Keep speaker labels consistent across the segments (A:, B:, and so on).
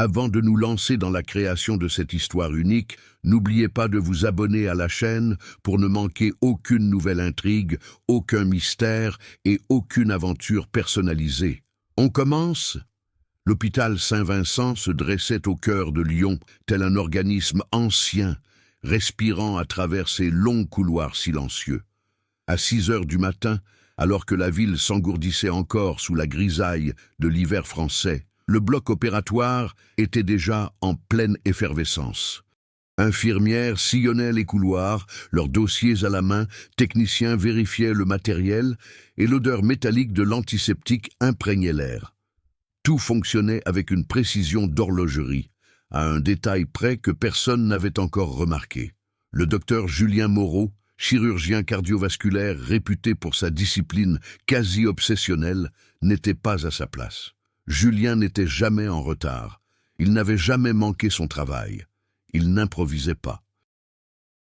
A: Avant de nous lancer dans la création de cette histoire unique, n'oubliez pas de vous abonner à la chaîne pour ne manquer aucune nouvelle intrigue, aucun mystère et aucune aventure personnalisée. On commence? L'hôpital Saint-Vincent se dressait au cœur de Lyon, tel un organisme ancien, respirant à travers ses longs couloirs silencieux. À 6 heures du matin, alors que la ville s'engourdissait encore sous la grisaille de l'hiver français, le bloc opératoire était déjà en pleine effervescence. Infirmières sillonnaient les couloirs, leurs dossiers à la main, techniciens vérifiaient le matériel et l'odeur métallique de l'antiseptique imprégnait l'air. Tout fonctionnait avec une précision d'horlogerie, à un détail près que personne n'avait encore remarqué. Le docteur Julien Moreau, chirurgien cardiovasculaire réputé pour sa discipline quasi obsessionnelle, n'était pas à sa place. Julien n'était jamais en retard. Il n'avait jamais manqué son travail. Il n'improvisait pas.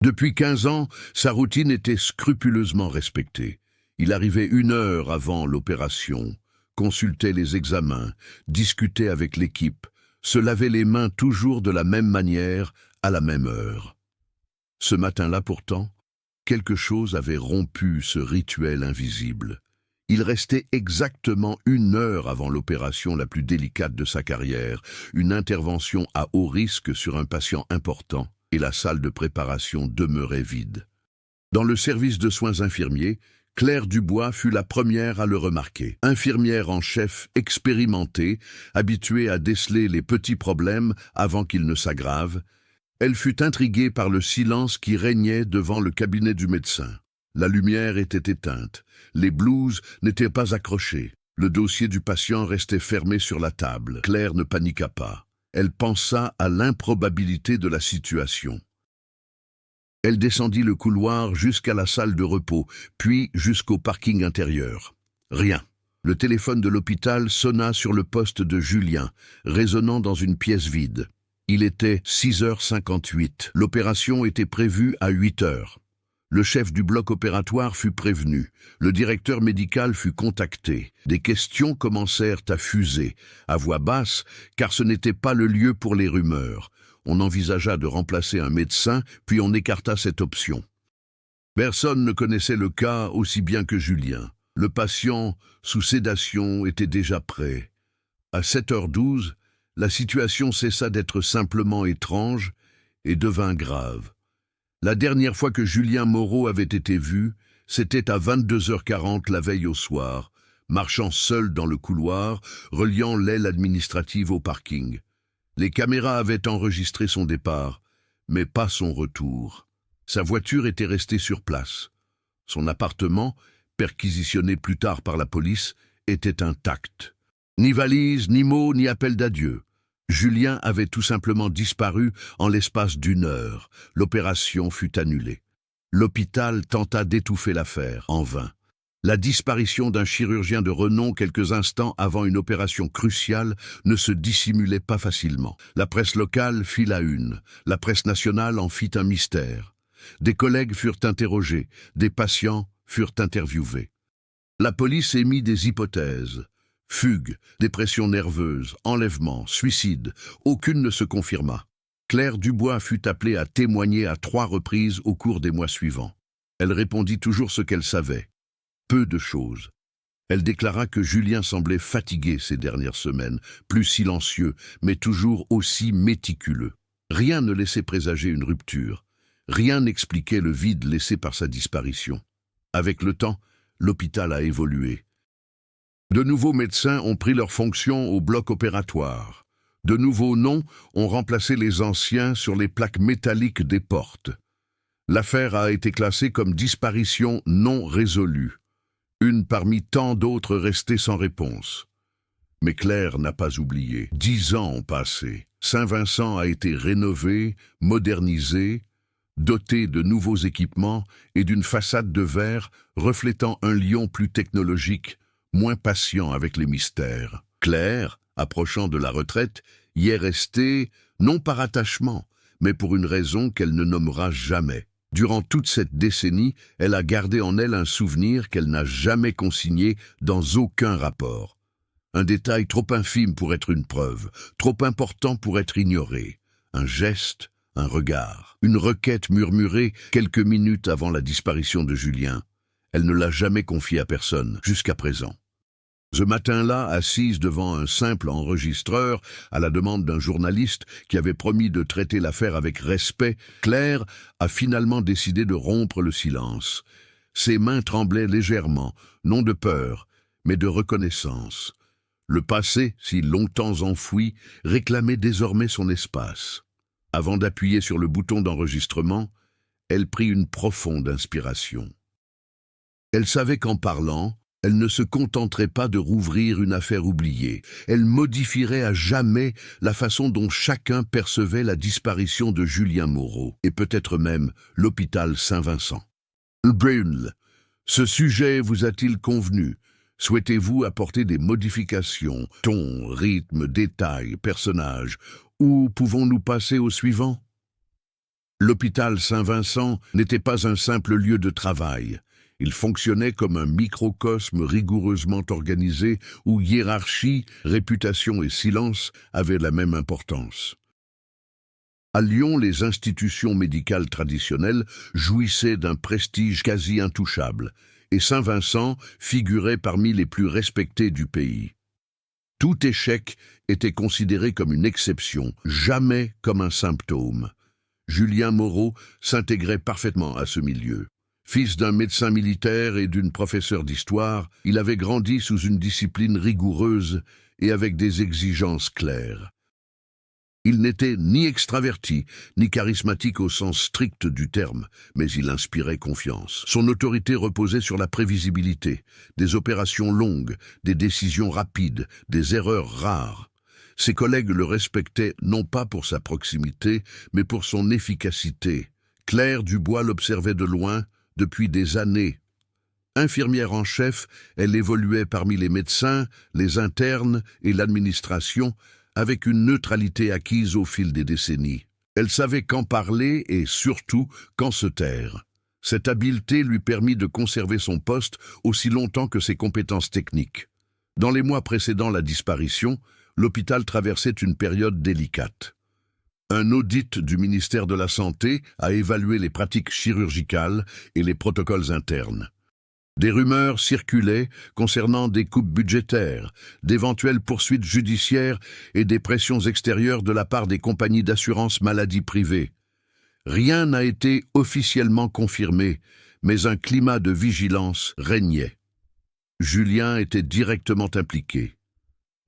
A: Depuis 15 ans, sa routine était scrupuleusement respectée. Il arrivait 1 heure avant l'opération, consultait les examens, discutait avec l'équipe, se lavait les mains toujours de la même manière, à la même heure. Ce matin-là pourtant, quelque chose avait rompu ce rituel invisible. Il restait exactement 1 heure avant l'opération la plus délicate de sa carrière, une intervention à haut risque sur un patient important, et la salle de préparation demeurait vide. Dans le service de soins infirmiers, Claire Dubois fut la première à le remarquer. Infirmière en chef expérimentée, habituée à déceler les petits problèmes avant qu'ils ne s'aggravent, elle fut intriguée par le silence qui régnait devant le cabinet du médecin. La lumière était éteinte, les blouses n'étaient pas accrochées, le dossier du patient restait fermé sur la table. Claire ne paniqua pas. Elle pensa à l'improbabilité de la situation. Elle descendit le couloir jusqu'à la salle de repos, puis jusqu'au parking intérieur. Rien. Le téléphone de l'hôpital sonna sur le poste de Julien, résonnant dans une pièce vide. Il était 6h58. L'opération était prévue à 8h. Le chef du bloc opératoire fut prévenu. Le directeur médical fut contacté. Des questions commencèrent à fuser, à voix basse, car ce n'était pas le lieu pour les rumeurs. On envisagea de remplacer un médecin, puis on écarta cette option. Personne ne connaissait le cas aussi bien que Julien. Le patient, sous sédation, était déjà prêt. À 7h12, la situation cessa d'être simplement étrange et devint grave. La dernière fois que Julien Moreau avait été vu, c'était à 22h40 la veille au soir, marchant seul dans le couloir, reliant l'aile administrative au parking. Les caméras avaient enregistré son départ, mais pas son retour. Sa voiture était restée sur place. Son appartement, perquisitionné plus tard par la police, était intact. Ni valise, ni mots, ni appel d'adieu. Julien avait tout simplement disparu en l'espace d'1 heure. L'opération fut annulée. L'hôpital tenta d'étouffer l'affaire, en vain. La disparition d'un chirurgien de renom quelques instants avant une opération cruciale ne se dissimulait pas facilement. La presse locale fit la une. La presse nationale en fit un mystère. Des collègues furent interrogés, des patients furent interviewés. La police émit des hypothèses. Fugue, dépression nerveuse, enlèvement, suicide, aucune ne se confirma. Claire Dubois fut appelée à témoigner à 3 reprises au cours des mois suivants. Elle répondit toujours ce qu'elle savait. Peu de choses. Elle déclara que Julien semblait fatigué ces dernières semaines, plus silencieux, mais toujours aussi méticuleux. Rien ne laissait présager une rupture. Rien n'expliquait le vide laissé par sa disparition. Avec le temps, l'hôpital a évolué. De nouveaux médecins ont pris leurs fonctions au bloc opératoire. De nouveaux noms ont remplacé les anciens sur les plaques métalliques des portes. L'affaire a été classée comme disparition non résolue, une parmi tant d'autres restées sans réponse. Mais Claire n'a pas oublié. 10 ans ont passé. Saint-Vincent a été rénové, modernisé, doté de nouveaux équipements et d'une façade de verre reflétant un Lyon plus technologique, moins patient avec les mystères. Claire, approchant de la retraite, y est restée, non par attachement, mais pour une raison qu'elle ne nommera jamais. Durant toute cette décennie, elle a gardé en elle un souvenir qu'elle n'a jamais consigné dans aucun rapport. Un détail trop infime pour être une preuve, trop important pour être ignoré. Un geste, un regard, une requête murmurée quelques minutes avant la disparition de Julien. Elle ne l'a jamais confiée à personne, jusqu'à présent. Ce matin-là, assise devant un simple enregistreur, à la demande d'un journaliste qui avait promis de traiter l'affaire avec respect, Claire a finalement décidé de rompre le silence. Ses mains tremblaient légèrement, non de peur, mais de reconnaissance. Le passé, si longtemps enfoui, réclamait désormais son espace. Avant d'appuyer sur le bouton d'enregistrement, elle prit une profonde inspiration. Elle savait qu'en parlant, elle ne se contenterait pas de rouvrir une affaire oubliée. Elle modifierait à jamais la façon dont chacun percevait la disparition de Julien Moreau, et peut-être même l'hôpital Saint-Vincent. Brune, ce sujet vous a-t-il convenu? Souhaitez-vous apporter des modifications, ton, rythme, détails, personnages, ou pouvons-nous passer au suivant? L'hôpital Saint-Vincent n'était pas un simple lieu de travail. Il fonctionnait comme un microcosme rigoureusement organisé où hiérarchie, réputation et silence avaient la même importance. À Lyon, les institutions médicales traditionnelles jouissaient d'un prestige quasi intouchable, et Saint-Vincent figurait parmi les plus respectés du pays. Tout échec était considéré comme une exception, jamais comme un symptôme. Julien Moreau s'intégrait parfaitement à ce milieu. Fils d'un médecin militaire et d'une professeure d'histoire, il avait grandi sous une discipline rigoureuse et avec des exigences claires. Il n'était ni extraverti, ni charismatique au sens strict du terme, mais il inspirait confiance. Son autorité reposait sur la prévisibilité, des opérations longues, des décisions rapides, des erreurs rares. Ses collègues le respectaient non pas pour sa proximité, mais pour son efficacité. Claire Dubois l'observait de loin, depuis des années. Infirmière en chef, elle évoluait parmi les médecins, les internes et l'administration avec une neutralité acquise au fil des décennies. Elle savait quand parler et surtout quand se taire. Cette habileté lui permit de conserver son poste aussi longtemps que ses compétences techniques. Dans les mois précédant la disparition, l'hôpital traversait une période délicate. Un audit du ministère de la Santé a évalué les pratiques chirurgicales et les protocoles internes. Des rumeurs circulaient concernant des coupes budgétaires, d'éventuelles poursuites judiciaires et des pressions extérieures de la part des compagnies d'assurance maladie privées. Rien n'a été officiellement confirmé, mais un climat de vigilance régnait. Julien était directement impliqué,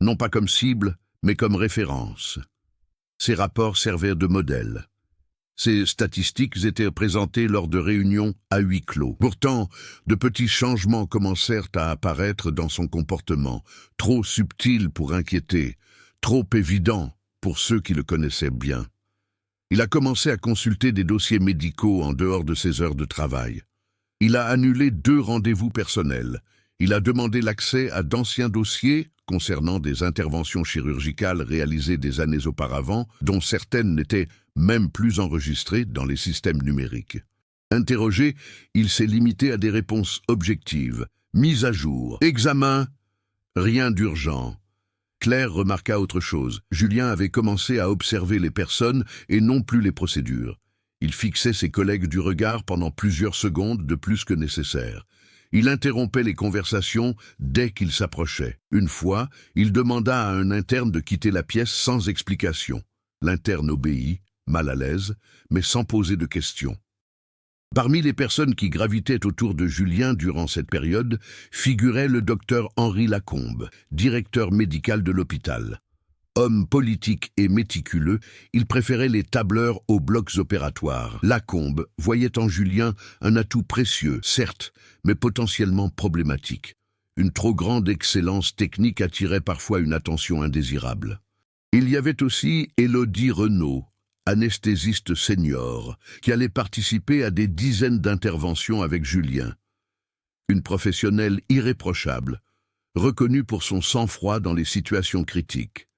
A: non pas comme cible, mais comme référence. Ces rapports servaient de modèle. Ces statistiques étaient présentées lors de réunions à huis clos. Pourtant, de petits changements commencèrent à apparaître dans son comportement, trop subtils pour inquiéter, trop évidents pour ceux qui le connaissaient bien. Il a commencé à consulter des dossiers médicaux en dehors de ses heures de travail. Il a annulé 2 rendez-vous personnels. Il a demandé l'accès à d'anciens dossiers concernant des interventions chirurgicales réalisées des années auparavant, dont certaines n'étaient même plus enregistrées dans les systèmes numériques. Interrogé, il s'est limité à des réponses objectives. Mise à jour, examen, rien d'urgent. Claire remarqua autre chose. Julien avait commencé à observer les personnes et non plus les procédures. Il fixait ses collègues du regard pendant plusieurs secondes de plus que nécessaire. Il interrompait les conversations dès qu'ils s'approchaient. Une fois, il demanda à un interne de quitter la pièce sans explication. L'interne obéit, mal à l'aise, mais sans poser de questions. Parmi les personnes qui gravitaient autour de Julien durant cette période, figurait le docteur Henri Lacombe, directeur médical de l'hôpital. Homme politique et méticuleux, il préférait les tableurs aux blocs opératoires. Lacombe voyait en Julien un atout précieux, certes, mais potentiellement problématique. Une trop grande excellence technique attirait parfois une attention indésirable. Il y avait aussi Élodie Renaud, anesthésiste senior, qui allait participer à des dizaines d'interventions avec Julien. Une professionnelle irréprochable, reconnue pour son sang-froid dans les situations critiques.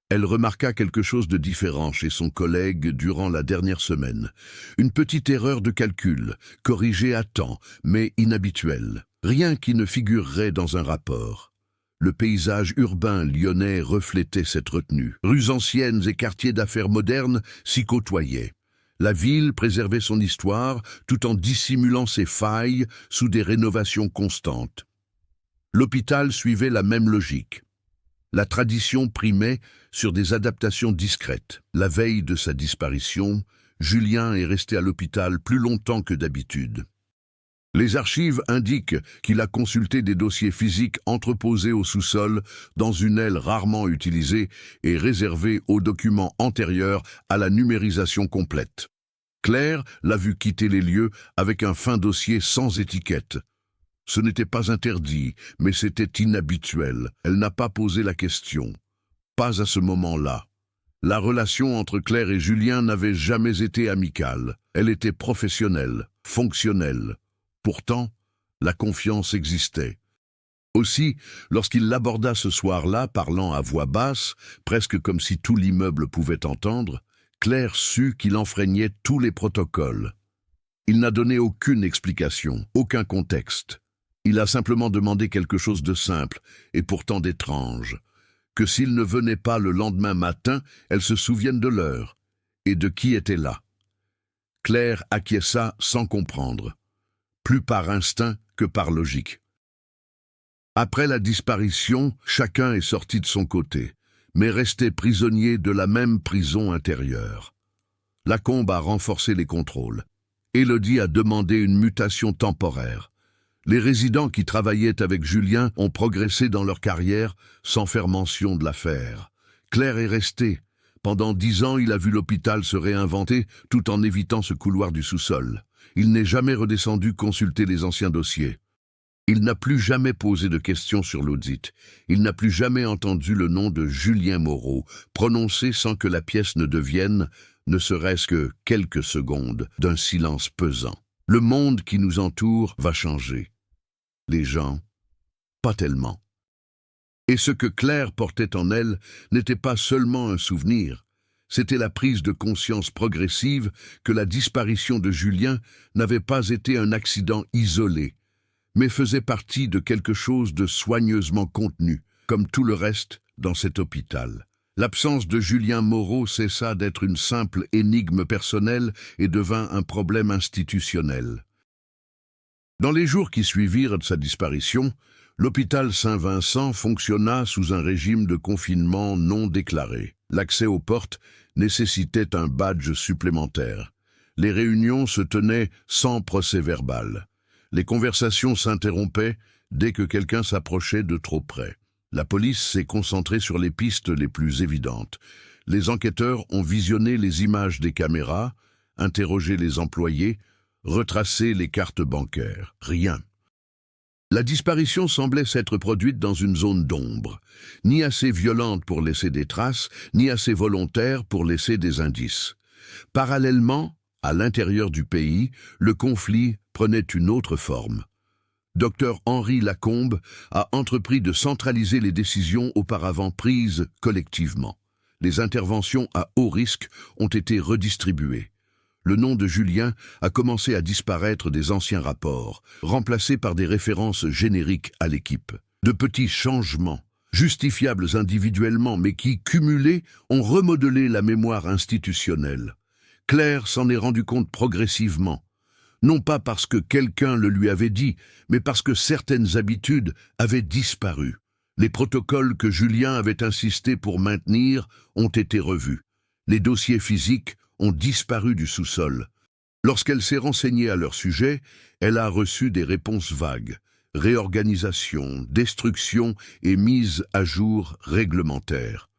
A: Elle remarqua quelque chose de différent chez son collègue durant la dernière semaine. Une petite erreur de calcul, corrigée à temps, mais inhabituelle. Rien qui ne figurerait dans un rapport. Le paysage urbain lyonnais reflétait cette retenue. Rues anciennes et quartiers d'affaires modernes s'y côtoyaient. La ville préservait son histoire tout en dissimulant ses failles sous des rénovations constantes. L'hôpital suivait la même logique. La tradition primait sur des adaptations discrètes. La veille de sa disparition, Julien est resté à l'hôpital plus longtemps que d'habitude. Les archives indiquent qu'il a consulté des dossiers physiques entreposés au sous-sol dans une aile rarement utilisée et réservée aux documents antérieurs à la numérisation complète. Claire l'a vu quitter les lieux avec un fin dossier sans étiquette. Ce n'était pas interdit, mais c'était inhabituel. Elle n'a pas posé la question. Pas à ce moment-là. La relation entre Claire et Julien n'avait jamais été amicale. Elle était professionnelle, fonctionnelle. Pourtant, la confiance existait. Aussi, lorsqu'il l'aborda ce soir-là, parlant à voix basse, presque comme si tout l'immeuble pouvait entendre, Claire sut qu'il enfreignait tous les protocoles. Il n'a donné aucune explication, aucun contexte. Il a simplement demandé quelque chose de simple, et pourtant d'étrange. Que s'il ne venait pas le lendemain matin, elle se souvienne de l'heure, et de qui était là. Claire acquiesça sans comprendre. Plus par instinct que par logique. Après la disparition, chacun est sorti de son côté, mais restait prisonnier de la même prison intérieure. Lacombe a renforcé les contrôles. Élodie a demandé une mutation temporaire. Les résidents qui travaillaient avec Julien ont progressé dans leur carrière sans faire mention de l'affaire. Claire est restée. Pendant 10 ans, il a vu l'hôpital se réinventer tout en évitant ce couloir du sous-sol. Il n'est jamais redescendu consulter les anciens dossiers. Il n'a plus jamais posé de questions sur l'audit. Il n'a plus jamais entendu le nom de Julien Moreau, prononcé sans que la pièce ne devienne, ne serait-ce que quelques secondes, d'un silence pesant. Le monde qui nous entoure va changer. Les gens, pas tellement. Et ce que Claire portait en elle n'était pas seulement un souvenir. C'était la prise de conscience progressive que la disparition de Julien n'avait pas été un accident isolé, mais faisait partie de quelque chose de soigneusement contenu, comme tout le reste dans cet hôpital. L'absence de Julien Moreau cessa d'être une simple énigme personnelle et devint un problème institutionnel. Dans les jours qui suivirent de sa disparition, l'hôpital Saint-Vincent fonctionna sous un régime de confinement non déclaré. L'accès aux portes nécessitait un badge supplémentaire. Les réunions se tenaient sans procès-verbal. Les conversations s'interrompaient dès que quelqu'un s'approchait de trop près. La police s'est concentrée sur les pistes les plus évidentes. Les enquêteurs ont visionné les images des caméras, interrogé les employés, retracé les cartes bancaires. Rien. La disparition semblait s'être produite dans une zone d'ombre, ni assez violente pour laisser des traces, ni assez volontaire pour laisser des indices. Parallèlement, à l'intérieur du pays, le conflit prenait une autre forme. Dr Henri Lacombe a entrepris de centraliser les décisions auparavant prises collectivement. Les interventions à haut risque ont été redistribuées. Le nom de Julien a commencé à disparaître des anciens rapports, remplacés par des références génériques à l'équipe. De petits changements, justifiables individuellement mais qui, cumulés, ont remodelé la mémoire institutionnelle. Claire s'en est rendu compte progressivement, non pas parce que quelqu'un le lui avait dit, mais parce que certaines habitudes avaient disparu. Les protocoles que Julien avait insisté pour maintenir ont été revus. Les dossiers physiques ont disparu du sous-sol. Lorsqu'elle s'est renseignée à leur sujet, elle a reçu des réponses vagues. Réorganisation, destruction et mise à jour réglementaire.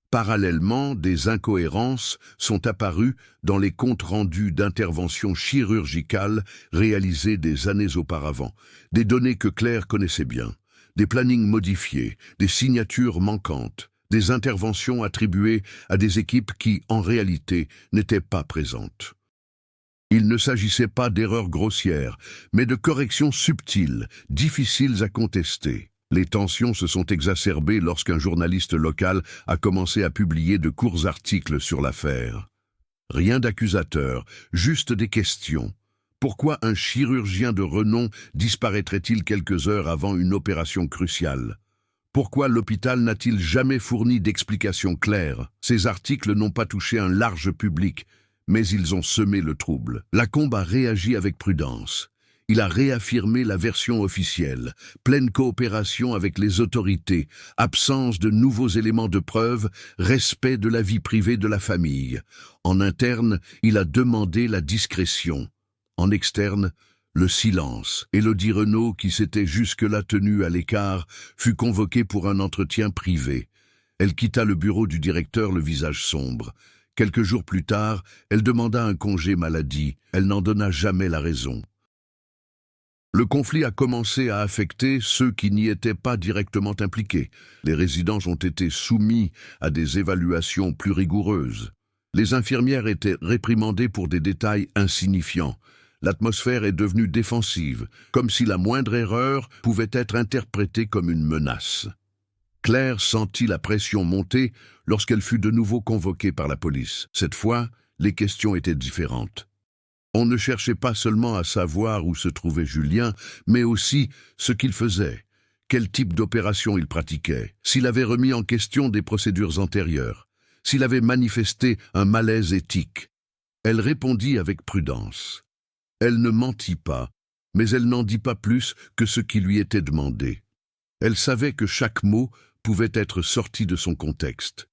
A: Parallèlement, des incohérences sont apparues dans les comptes rendus d'interventions chirurgicales réalisées des années auparavant, des données que Claire connaissait bien, des plannings modifiés, des signatures manquantes, des interventions attribuées à des équipes qui, en réalité, n'étaient pas présentes. Il ne s'agissait pas d'erreurs grossières, mais de corrections subtiles, difficiles à contester. Les tensions se sont exacerbées lorsqu'un journaliste local a commencé à publier de courts articles sur l'affaire. Rien d'accusateur, juste des questions. Pourquoi un chirurgien de renom disparaîtrait-il quelques heures avant une opération cruciale ? Pourquoi l'hôpital n'a-t-il jamais fourni d'explications claires? Ces articles n'ont pas touché un large public, mais ils ont semé le trouble. Lacombe a réagi avec prudence. Il a réaffirmé la version officielle, pleine coopération avec les autorités, absence de nouveaux éléments de preuve, respect de la vie privée de la famille. En interne, il a demandé la discrétion. En externe, le silence. Élodie Renaud, qui s'était jusque-là tenue à l'écart, fut convoquée pour un entretien privé. Elle quitta le bureau du directeur le visage sombre. Quelques jours plus tard, elle demanda un congé maladie. Elle n'en donna jamais la raison. Le conflit a commencé à affecter ceux qui n'y étaient pas directement impliqués. Les résidents ont été soumis à des évaluations plus rigoureuses. Les infirmières étaient réprimandées pour des détails insignifiants. L'atmosphère est devenue défensive, comme si la moindre erreur pouvait être interprétée comme une menace. Claire sentit la pression monter lorsqu'elle fut de nouveau convoquée par la police. Cette fois, les questions étaient différentes. On ne cherchait pas seulement à savoir où se trouvait Julien, mais aussi ce qu'il faisait, quel type d'opération il pratiquait, s'il avait remis en question des procédures antérieures, s'il avait manifesté un malaise éthique. Elle répondit avec prudence. Elle ne mentit pas, mais elle n'en dit pas plus que ce qui lui était demandé. Elle savait que chaque mot pouvait être sorti de son contexte.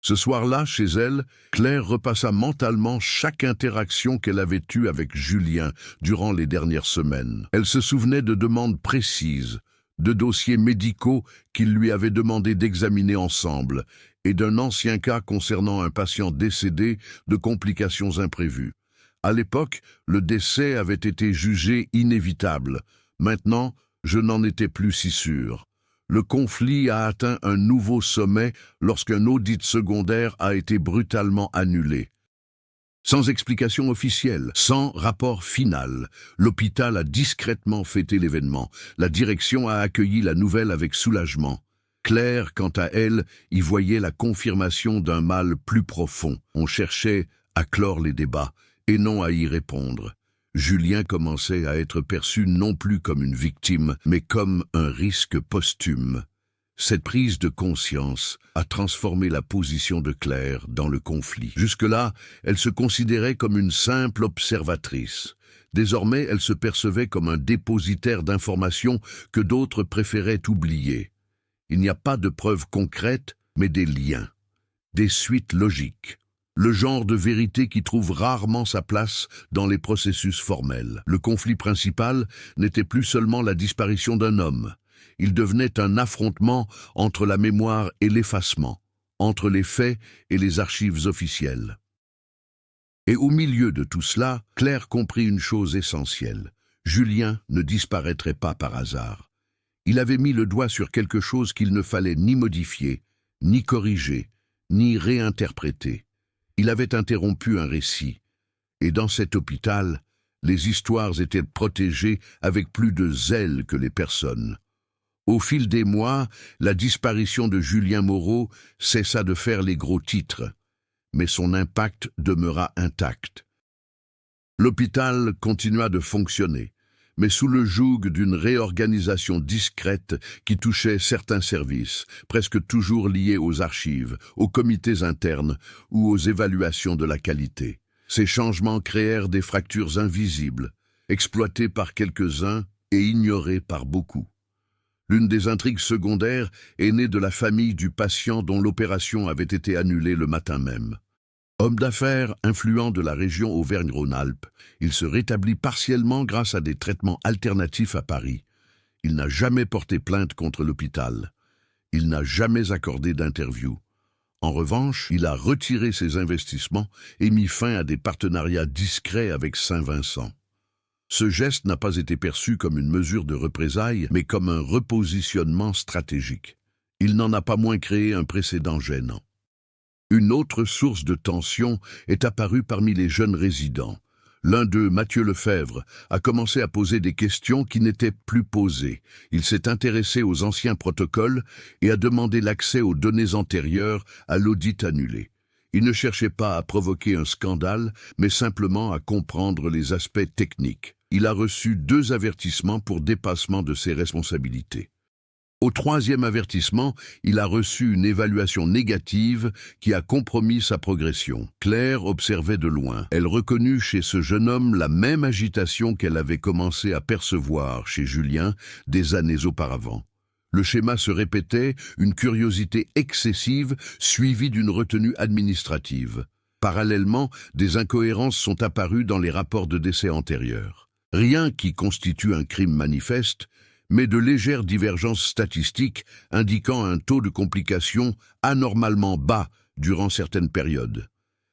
A: Ce soir-là, chez elle, Claire repassa mentalement chaque interaction qu'elle avait eue avec Julien durant les dernières semaines. Elle se souvenait de demandes précises, de dossiers médicaux qu'il lui avait demandé d'examiner ensemble, et d'un ancien cas concernant un patient décédé de complications imprévues. À l'époque, le décès avait été jugé inévitable. Maintenant, je n'en étais plus si sûr. Le conflit a atteint un nouveau sommet lorsqu'un audit secondaire a été brutalement annulé. Sans explication officielle, sans rapport final, l'hôpital a discrètement fêté l'événement. La direction a accueilli la nouvelle avec soulagement. Claire, quant à elle, y voyait la confirmation d'un mal plus profond. On cherchait à clore les débats et non à y répondre. Julien commençait à être perçu non plus comme une victime, mais comme un risque posthume. Cette prise de conscience a transformé la position de Claire dans le conflit. Jusque-là, elle se considérait comme une simple observatrice. Désormais, elle se percevait comme un dépositaire d'informations que d'autres préféraient oublier. Il n'y a pas de preuves concrètes, mais des liens, des suites logiques. Le genre de vérité qui trouve rarement sa place dans les processus formels. Le conflit principal n'était plus seulement la disparition d'un homme. Il devenait un affrontement entre la mémoire et l'effacement, entre les faits et les archives officielles. Et au milieu de tout cela, Claire comprit une chose essentielle. Julien ne disparaîtrait pas par hasard. Il avait mis le doigt sur quelque chose qu'il ne fallait ni modifier, ni corriger, ni réinterpréter. Il avait interrompu un récit, et dans cet hôpital, les histoires étaient protégées avec plus de zèle que les personnes. Au fil des mois, la disparition de Julien Moreau cessa de faire les gros titres, mais son impact demeura intact. L'hôpital continua de fonctionner, mais sous le joug d'une réorganisation discrète qui touchait certains services, presque toujours liés aux archives, aux comités internes ou aux évaluations de la qualité. Ces changements créèrent des fractures invisibles, exploitées par quelques-uns et ignorées par beaucoup. L'une des intrigues secondaires est née de la famille du patient dont l'opération avait été annulée le matin même. Homme d'affaires influent de la région Auvergne-Rhône-Alpes, il se rétablit partiellement grâce à des traitements alternatifs à Paris. Il n'a jamais porté plainte contre l'hôpital. Il n'a jamais accordé d'interview. En revanche, il a retiré ses investissements et mis fin à des partenariats discrets avec Saint-Vincent. Ce geste n'a pas été perçu comme une mesure de représailles, mais comme un repositionnement stratégique. Il n'en a pas moins créé un précédent gênant. Une autre source de tension est apparue parmi les jeunes résidents. L'un d'eux, Mathieu Lefebvre, a commencé à poser des questions qui n'étaient plus posées. Il s'est intéressé aux anciens protocoles et a demandé l'accès aux données antérieures à l'audit annulé. Il ne cherchait pas à provoquer un scandale, mais simplement à comprendre les aspects techniques. Il a reçu 2 avertissements pour dépassement de ses responsabilités. Au troisième avertissement, il a reçu une évaluation négative qui a compromis sa progression. Claire observait de loin. Elle reconnut chez ce jeune homme la même agitation qu'elle avait commencé à percevoir chez Julien des années auparavant. Le schéma se répétait, une curiosité excessive suivie d'une retenue administrative. Parallèlement, des incohérences sont apparues dans les rapports de décès antérieurs. Rien qui constitue un crime manifeste, mais de légères divergences statistiques indiquant un taux de complications anormalement bas durant certaines périodes.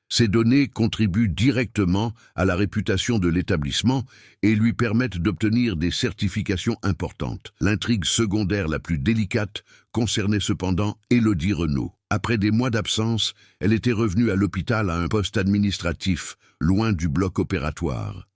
A: Ces données contribuent directement à la réputation de l'établissement et lui permettent d'obtenir des certifications importantes. L'intrigue secondaire la plus délicate concernait cependant Élodie Renaud. Après des mois d'absence, elle était revenue à l'hôpital à un poste administratif, loin du bloc opératoire.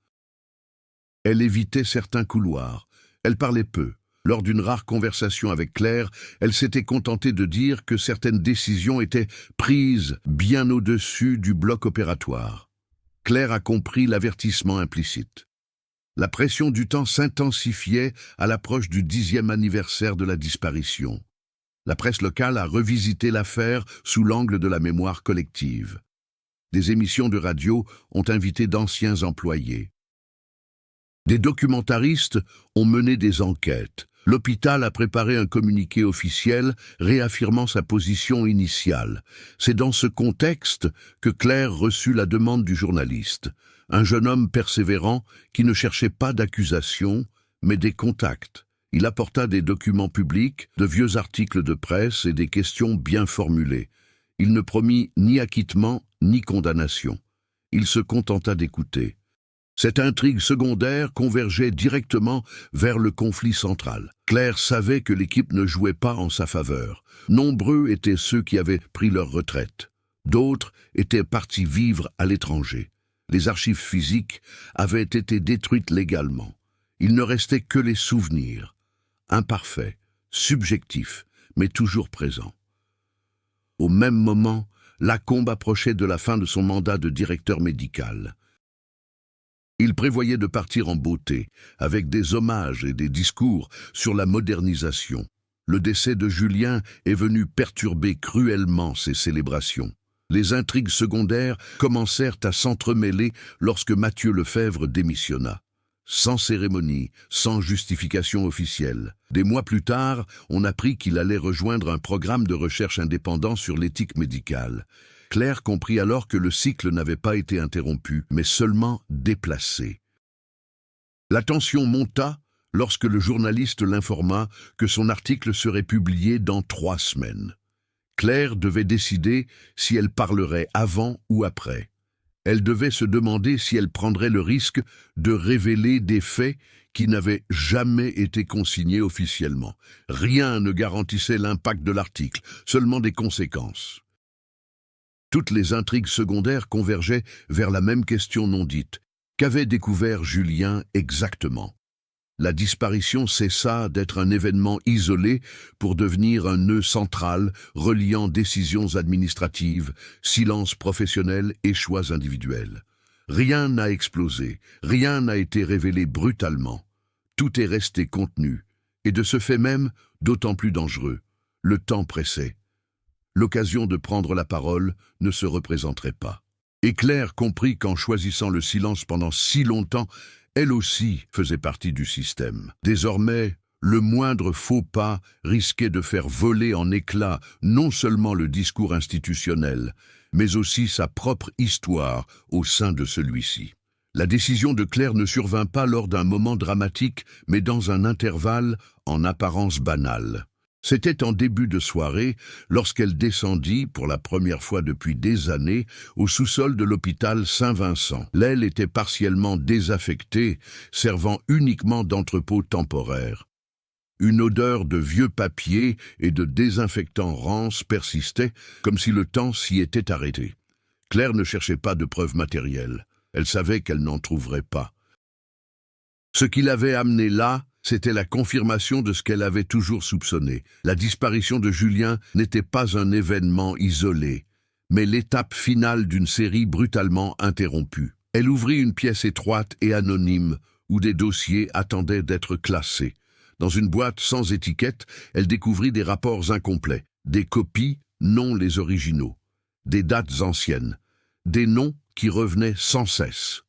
A: Elle évitait certains couloirs. Elle parlait peu. Lors d'une rare conversation avec Claire, elle s'était contentée de dire que certaines décisions étaient prises bien au-dessus du bloc opératoire. Claire a compris l'avertissement implicite. La pression du temps s'intensifiait à l'approche du 10e anniversaire de la disparition. La presse locale a revisité l'affaire sous l'angle de la mémoire collective. Des émissions de radio ont invité d'anciens employés. Des documentaristes ont mené des enquêtes. L'hôpital a préparé un communiqué officiel réaffirmant sa position initiale. C'est dans ce contexte que Claire reçut la demande du journaliste, un jeune homme persévérant qui ne cherchait pas d'accusations, mais des contacts. Il apporta des documents publics, de vieux articles de presse et des questions bien formulées. Il ne promit ni acquittement ni condamnation. Il se contenta d'écouter. Cette intrigue secondaire convergeait directement vers le conflit central. Claire savait que l'équipe ne jouait pas en sa faveur. Nombreux étaient ceux qui avaient pris leur retraite. D'autres étaient partis vivre à l'étranger. Les archives physiques avaient été détruites légalement. Il ne restait que les souvenirs, imparfaits, subjectifs, mais toujours présents. Au même moment, Lacombe approchait de la fin de son mandat de directeur médical. Il prévoyait de partir en beauté, avec des hommages et des discours sur la modernisation. Le décès de Julien est venu perturber cruellement ces célébrations. Les intrigues secondaires commencèrent à s'entremêler lorsque Mathieu Lefebvre démissionna. Sans cérémonie, sans justification officielle. Des mois plus tard, on apprit qu'il allait rejoindre un programme de recherche indépendant sur l'éthique médicale. Claire comprit alors que le cycle n'avait pas été interrompu, mais seulement déplacé. La tension monta lorsque le journaliste l'informa que son article serait publié dans 3 semaines. Claire devait décider si elle parlerait avant ou après. Elle devait se demander si elle prendrait le risque de révéler des faits qui n'avaient jamais été consignés officiellement. Rien ne garantissait l'impact de l'article, seulement des conséquences. Toutes les intrigues secondaires convergeaient vers la même question non dite. Qu'avait découvert Julien exactement? La disparition cessa d'être un événement isolé pour devenir un nœud central reliant décisions administratives, silences professionnels et choix individuels. Rien n'a explosé, rien n'a été révélé brutalement. Tout est resté contenu, et de ce fait même, d'autant plus dangereux. Le temps pressait. L'occasion de prendre la parole ne se représenterait pas. Et Claire comprit qu'en choisissant le silence pendant si longtemps, elle aussi faisait partie du système. Désormais, le moindre faux pas risquait de faire voler en éclats non seulement le discours institutionnel, mais aussi sa propre histoire au sein de celui-ci. La décision de Claire ne survint pas lors d'un moment dramatique, mais dans un intervalle en apparence banal. C'était en début de soirée, lorsqu'elle descendit, pour la première fois depuis des années, au sous-sol de l'hôpital Saint-Vincent. L'aile était partiellement désaffectée, servant uniquement d'entrepôt temporaire. Une odeur de vieux papier et de désinfectant rance persistait, comme si le temps s'y était arrêté. Claire ne cherchait pas de preuves matérielles. Elle savait qu'elle n'en trouverait pas. Ce qui l'avait amenée là, c'était la confirmation de ce qu'elle avait toujours soupçonné. La disparition de Julien n'était pas un événement isolé, mais l'étape finale d'une série brutalement interrompue. Elle ouvrit une pièce étroite et anonyme où des dossiers attendaient d'être classés. Dans une boîte sans étiquette, elle découvrit des rapports incomplets, des copies, non les originaux, des dates anciennes, des noms qui revenaient sans cesse.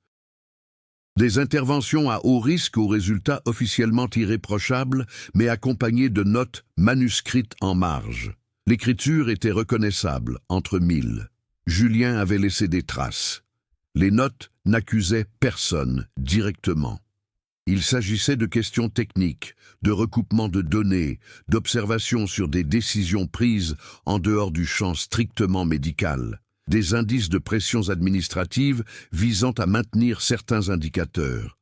A: Des interventions à haut risque aux résultats officiellement irréprochables, mais accompagnées de notes manuscrites en marge. L'écriture était reconnaissable, entre mille. Julien avait laissé des traces. Les notes n'accusaient personne directement. Il s'agissait de questions techniques, de recoupement de données, d'observations sur des décisions prises en dehors du champ strictement médical, des indices de pressions administratives visant à maintenir certains indicateurs.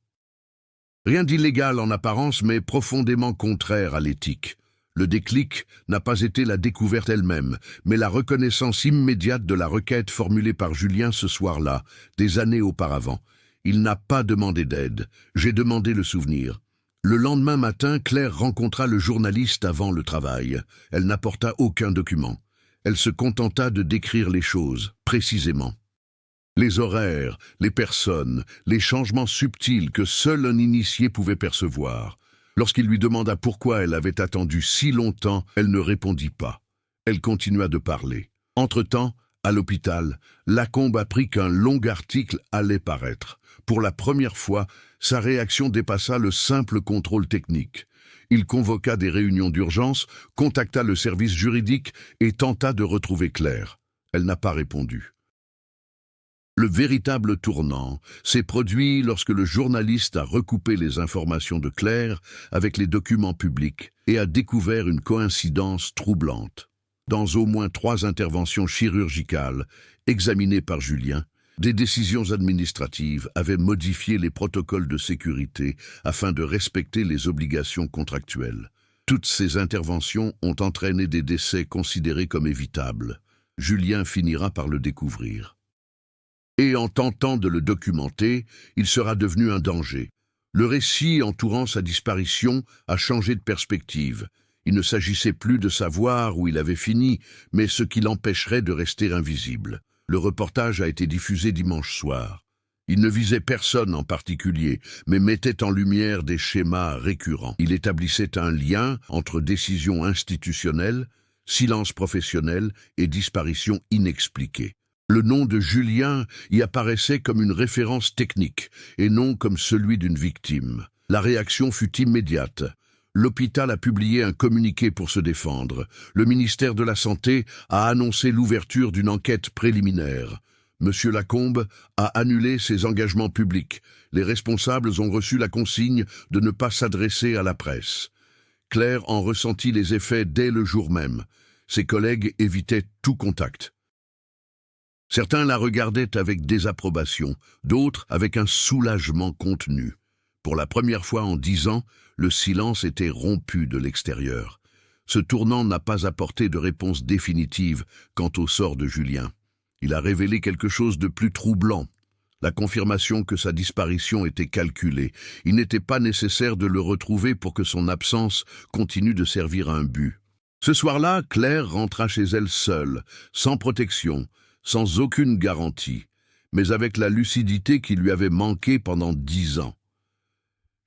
A: Rien d'illégal en apparence, mais profondément contraire à l'éthique. Le déclic n'a pas été la découverte elle-même, mais la reconnaissance immédiate de la requête formulée par Julien ce soir-là, des années auparavant. Il n'a pas demandé d'aide, j'ai demandé le souvenir. Le lendemain matin, Claire rencontra le journaliste avant le travail. Elle n'apporta aucun document. Elle se contenta de décrire les choses, précisément. Les horaires, les personnes, les changements subtils que seul un initié pouvait percevoir. Lorsqu'il lui demanda pourquoi elle avait attendu si longtemps, elle ne répondit pas. Elle continua de parler. Entre-temps, à l'hôpital, Lacombe apprit qu'un long article allait paraître. Pour la première fois, sa réaction dépassa le simple contrôle technique. Il convoqua des réunions d'urgence, contacta le service juridique et tenta de retrouver Claire. Elle n'a pas répondu. Le véritable tournant s'est produit lorsque le journaliste a recoupé les informations de Claire avec les documents publics et a découvert une coïncidence troublante. Dans au moins 3 interventions chirurgicales examinées par Julien, des décisions administratives avaient modifié les protocoles de sécurité afin de respecter les obligations contractuelles. Toutes ces interventions ont entraîné des décès considérés comme évitables. Julien finira par le découvrir. Et en tentant de le documenter, il sera devenu un danger. Le récit entourant sa disparition a changé de perspective. Il ne s'agissait plus de savoir où il avait fini, mais ce qui l'empêcherait de rester invisible. Le reportage a été diffusé dimanche soir. Il ne visait personne en particulier, mais mettait en lumière des schémas récurrents. Il établissait un lien entre décisions institutionnelles, silence professionnel et disparition inexpliquée. Le nom de Julien y apparaissait comme une référence technique et non comme celui d'une victime. La réaction fut immédiate. L'hôpital a publié un communiqué pour se défendre. Le ministère de la Santé a annoncé l'ouverture d'une enquête préliminaire. Monsieur Lacombe a annulé ses engagements publics. Les responsables ont reçu la consigne de ne pas s'adresser à la presse. Claire en ressentit les effets dès le jour même. Ses collègues évitaient tout contact. Certains la regardaient avec désapprobation, d'autres avec un soulagement contenu. Pour la première fois en 10 ans, le silence était rompu de l'extérieur. Ce tournant n'a pas apporté de réponse définitive quant au sort de Julien. Il a révélé quelque chose de plus troublant. La confirmation que sa disparition était calculée. Il n'était pas nécessaire de le retrouver pour que son absence continue de servir à un but. Ce soir-là, Claire rentra chez elle seule, sans protection, sans aucune garantie, mais avec la lucidité qui lui avait manqué pendant 10 ans.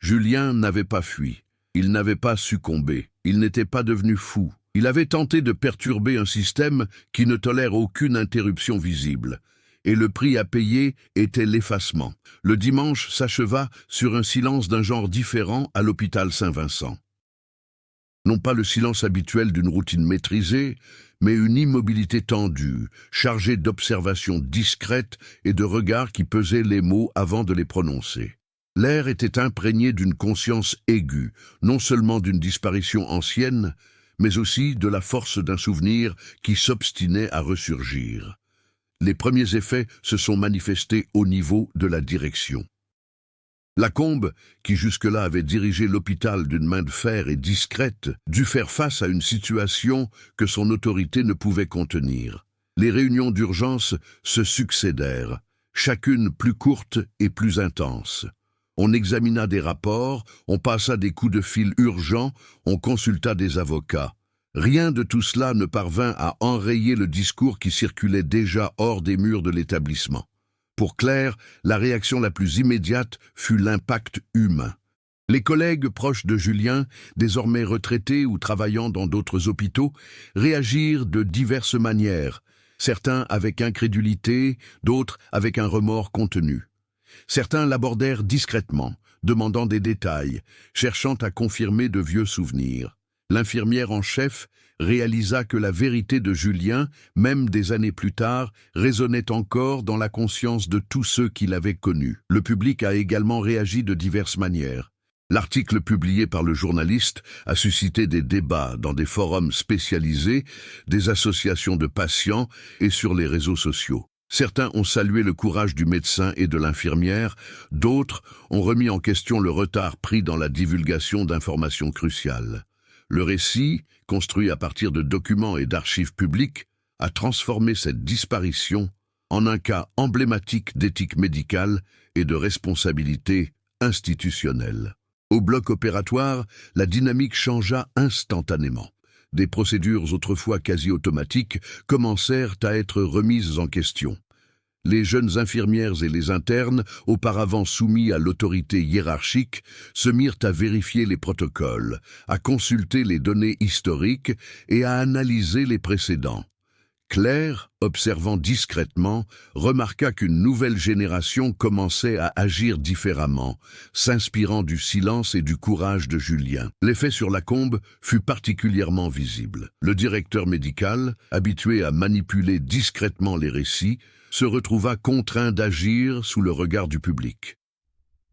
A: Julien n'avait pas fui, il n'avait pas succombé, il n'était pas devenu fou. Il avait tenté de perturber un système qui ne tolère aucune interruption visible. Et le prix à payer était l'effacement. Le dimanche s'acheva sur un silence d'un genre différent à l'hôpital Saint-Vincent. Non pas le silence habituel d'une routine maîtrisée, mais une immobilité tendue, chargée d'observations discrètes et de regards qui pesaient les mots avant de les prononcer. L'air était imprégné d'une conscience aiguë, non seulement d'une disparition ancienne, mais aussi de la force d'un souvenir qui s'obstinait à ressurgir. Les premiers effets se sont manifestés au niveau de la direction. Lacombe, qui jusque-là avait dirigé l'hôpital d'une main de fer et discrète, dut faire face à une situation que son autorité ne pouvait contenir. Les réunions d'urgence se succédèrent, chacune plus courte et plus intense. On examina des rapports, on passa des coups de fil urgents, on consulta des avocats. Rien de tout cela ne parvint à enrayer le discours qui circulait déjà hors des murs de l'établissement. Pour Claire, la réaction la plus immédiate fut l'impact humain. Les collègues proches de Julien, désormais retraités ou travaillant dans d'autres hôpitaux, réagirent de diverses manières, certains avec incrédulité, d'autres avec un remords contenu. Certains l'abordèrent discrètement, demandant des détails, cherchant à confirmer de vieux souvenirs. L'infirmière en chef réalisa que la vérité de Julien, même des années plus tard, résonnait encore dans la conscience de tous ceux qui l'avaient connu. Le public a également réagi de diverses manières. L'article publié par le journaliste a suscité des débats dans des forums spécialisés, des associations de patients et sur les réseaux sociaux. Certains ont salué le courage du médecin et de l'infirmière, d'autres ont remis en question le retard pris dans la divulgation d'informations cruciales. Le récit, construit à partir de documents et d'archives publiques, a transformé cette disparition en un cas emblématique d'éthique médicale et de responsabilité institutionnelle. Au bloc opératoire, la dynamique changea instantanément. Des procédures autrefois quasi automatiques commencèrent à être remises en question. Les jeunes infirmières et les internes, auparavant soumis à l'autorité hiérarchique, se mirent à vérifier les protocoles, à consulter les données historiques et à analyser les précédents. Claire, observant discrètement, remarqua qu'une nouvelle génération commençait à agir différemment, s'inspirant du silence et du courage de Julien. L'effet sur la Combe fut particulièrement visible. Le directeur médical, habitué à manipuler discrètement les récits, se retrouva contraint d'agir sous le regard du public.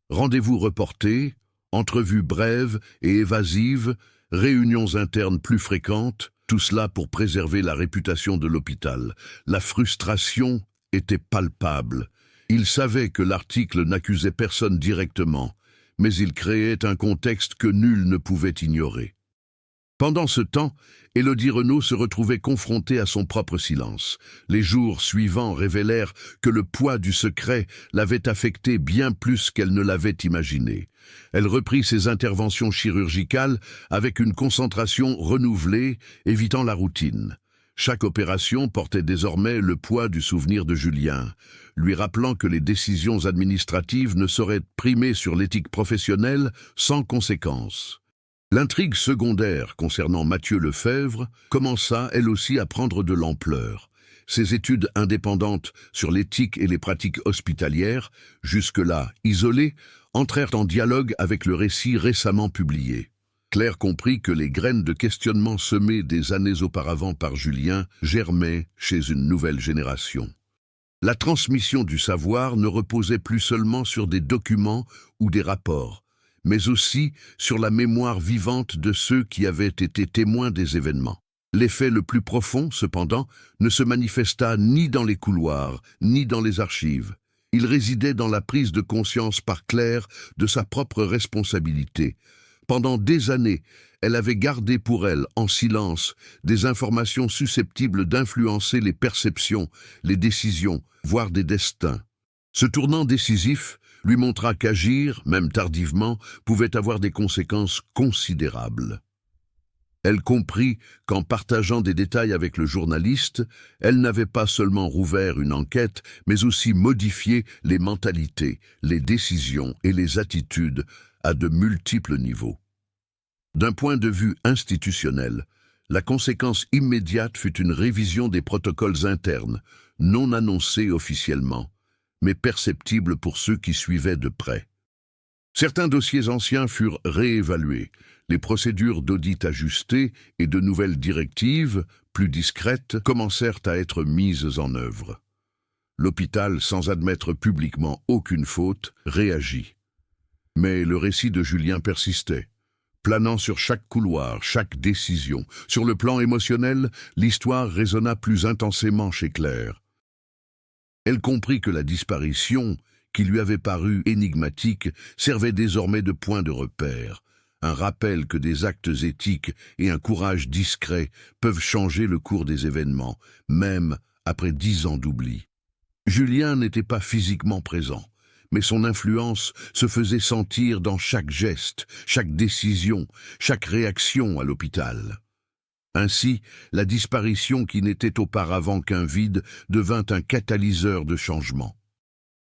A: Rendez-vous reportés, entrevues brèves et évasives, réunions internes plus fréquentes, tout cela pour préserver la réputation de l'hôpital. La frustration était palpable. Il savait que l'article n'accusait personne directement, mais il créait un contexte que nul ne pouvait ignorer. Pendant ce temps, Élodie Renaud se retrouvait confrontée à son propre silence. Les jours suivants révélèrent que le poids du secret l'avait affectée bien plus qu'elle ne l'avait imaginé. Elle reprit ses interventions chirurgicales avec une concentration renouvelée, évitant la routine. Chaque opération portait désormais le poids du souvenir de Julien, lui rappelant que les décisions administratives ne sauraient primer sur l'éthique professionnelle sans conséquence. L'intrigue secondaire concernant Mathieu Lefebvre commença elle aussi à prendre de l'ampleur. Ses études indépendantes sur l'éthique et les pratiques hospitalières, jusque-là isolées, entrèrent en dialogue avec le récit récemment publié. Claire comprit que les graines de questionnement semées des années auparavant par Julien germaient chez une nouvelle génération. La transmission du savoir ne reposait plus seulement sur des documents ou des rapports, mais aussi sur la mémoire vivante de ceux qui avaient été témoins des événements. L'effet le plus profond, cependant, ne se manifesta ni dans les couloirs, ni dans les archives. Il résidait dans la prise de conscience par Claire de sa propre responsabilité. Pendant des années, elle avait gardé pour elle, en silence, des informations susceptibles d'influencer les perceptions, les décisions, voire des destins. Ce tournant décisif lui montra qu'agir, même tardivement, pouvait avoir des conséquences considérables. Elle comprit qu'en partageant des détails avec le journaliste, elle n'avait pas seulement rouvert une enquête, mais aussi modifié les mentalités, les décisions et les attitudes à de multiples niveaux. D'un point de vue institutionnel, la conséquence immédiate fut une révision des protocoles internes, non annoncés officiellement, mais perceptibles pour ceux qui suivaient de près. Certains dossiers anciens furent réévalués, les procédures d'audit ajustées et de nouvelles directives, plus discrètes, commencèrent à être mises en œuvre. L'hôpital, sans admettre publiquement aucune faute, réagit. Mais le récit de Julien persistait. Planant sur chaque couloir, chaque décision. Sur le plan émotionnel, l'histoire résonna plus intensément chez Claire. Elle comprit que la disparition, qui lui avait paru énigmatique, servait désormais de point de repère, un rappel que des actes éthiques et un courage discret peuvent changer le cours des événements, même après 10 ans d'oubli. Julien n'était pas physiquement présent, mais son influence se faisait sentir dans chaque geste, chaque décision, chaque réaction à l'hôpital. Ainsi, la disparition qui n'était auparavant qu'un vide devint un catalyseur de changement.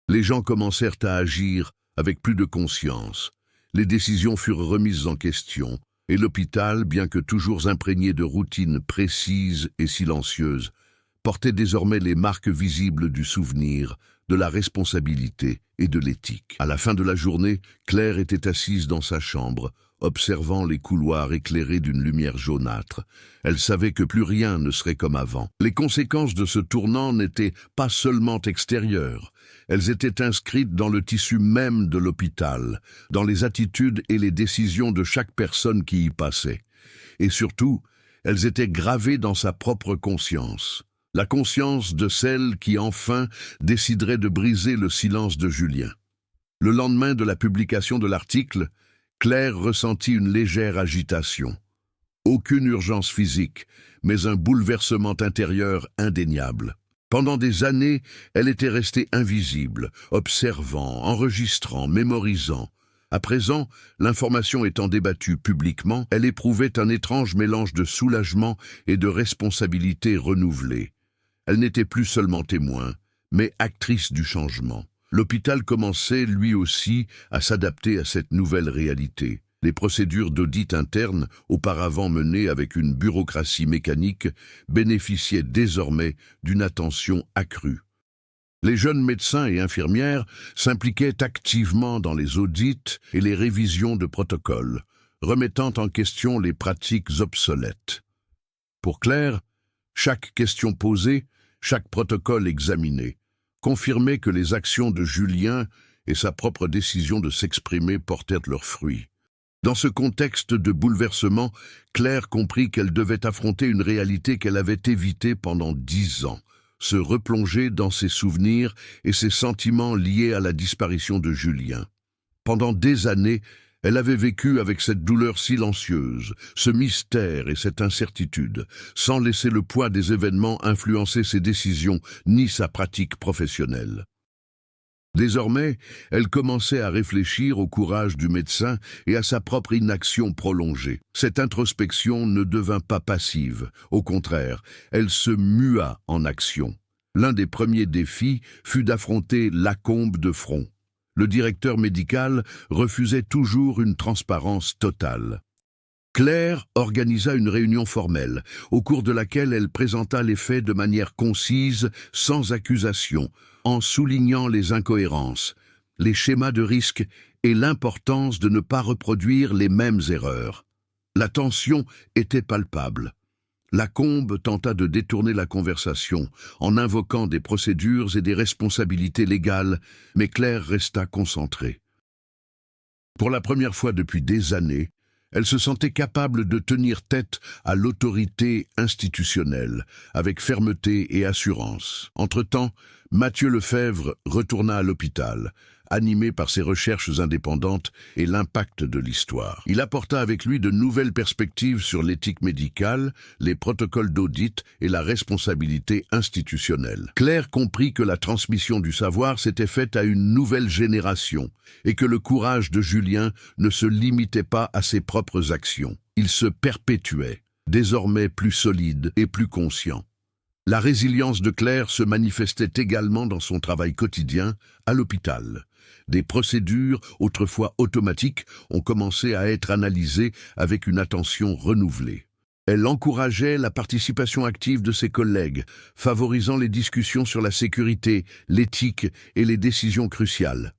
A: Les gens commencèrent à agir avec plus de conscience. Les décisions furent remises en question, et l'hôpital, bien que toujours imprégné de routines précises et silencieuses, portait désormais les marques visibles du souvenir, de la responsabilité et de l'éthique. À la fin de la journée, Claire était assise dans sa chambre, observant les couloirs éclairés d'une lumière jaunâtre. Elle savait que plus rien ne serait comme avant. Les conséquences de ce tournant n'étaient pas seulement extérieures, elles étaient inscrites dans le tissu même de l'hôpital, dans les attitudes et les décisions de chaque personne qui y passait. Et surtout, elles étaient gravées dans sa propre conscience. La conscience de celle qui, enfin, déciderait de briser le silence de Julien. Le lendemain de la publication de l'article, Claire ressentit une légère agitation. Aucune urgence physique, mais un bouleversement intérieur indéniable. Pendant des années, elle était restée invisible, observant, enregistrant, mémorisant. À présent, l'information étant débattue publiquement, elle éprouvait un étrange mélange de soulagement et de responsabilité renouvelée. Elle n'était plus seulement témoin, mais actrice du changement. L'hôpital commençait, lui aussi, à s'adapter à cette nouvelle réalité. Les procédures d'audit interne, auparavant menées avec une bureaucratie mécanique, bénéficiaient désormais d'une attention accrue. Les jeunes médecins et infirmières s'impliquaient activement dans les audits et les révisions de protocoles, remettant en question les pratiques obsolètes. Pour Claire, chaque question posée, chaque protocole examiné, confirmait que les actions de Julien et sa propre décision de s'exprimer portaient leurs fruits. Dans ce contexte de bouleversement, Claire comprit qu'elle devait affronter une réalité qu'elle avait évitée pendant 10 ans, se replonger dans ses souvenirs et ses sentiments liés à la disparition de Julien. Pendant des années, elle avait vécu avec cette douleur silencieuse, ce mystère et cette incertitude, sans laisser le poids des événements influencer ses décisions ni sa pratique professionnelle. Désormais, elle commençait à réfléchir au courage du médecin et à sa propre inaction prolongée. Cette introspection ne devint pas passive, au contraire, elle se mua en action. L'un des premiers défis fut d'affronter Lacombe de front. Le directeur médical refusait toujours une transparence totale. Claire organisa une réunion formelle, au cours de laquelle elle présenta les faits de manière concise, sans accusation, en soulignant les incohérences, les schémas de risque et l'importance de ne pas reproduire les mêmes erreurs. La tension était palpable. Lacombe tenta de détourner la conversation en invoquant des procédures et des responsabilités légales, mais Claire resta concentrée. Pour la première fois depuis des années, elle se sentait capable de tenir tête à l'autorité institutionnelle, avec fermeté et assurance. Entre-temps, Mathieu Lefebvre retourna à l'hôpital, animé par ses recherches indépendantes et l'impact de l'histoire. Il apporta avec lui de nouvelles perspectives sur l'éthique médicale, les protocoles d'audit et la responsabilité institutionnelle. Claire comprit que la transmission du savoir s'était faite à une nouvelle génération et que le courage de Julien ne se limitait pas à ses propres actions. Il se perpétuait, désormais plus solide et plus conscient. La résilience de Claire se manifestait également dans son travail quotidien à l'hôpital. Des procédures, autrefois automatiques, ont commencé à être analysées avec une attention renouvelée. Elle encourageait la participation active de ses collègues, favorisant les discussions sur la sécurité, l'éthique et les décisions cruciales.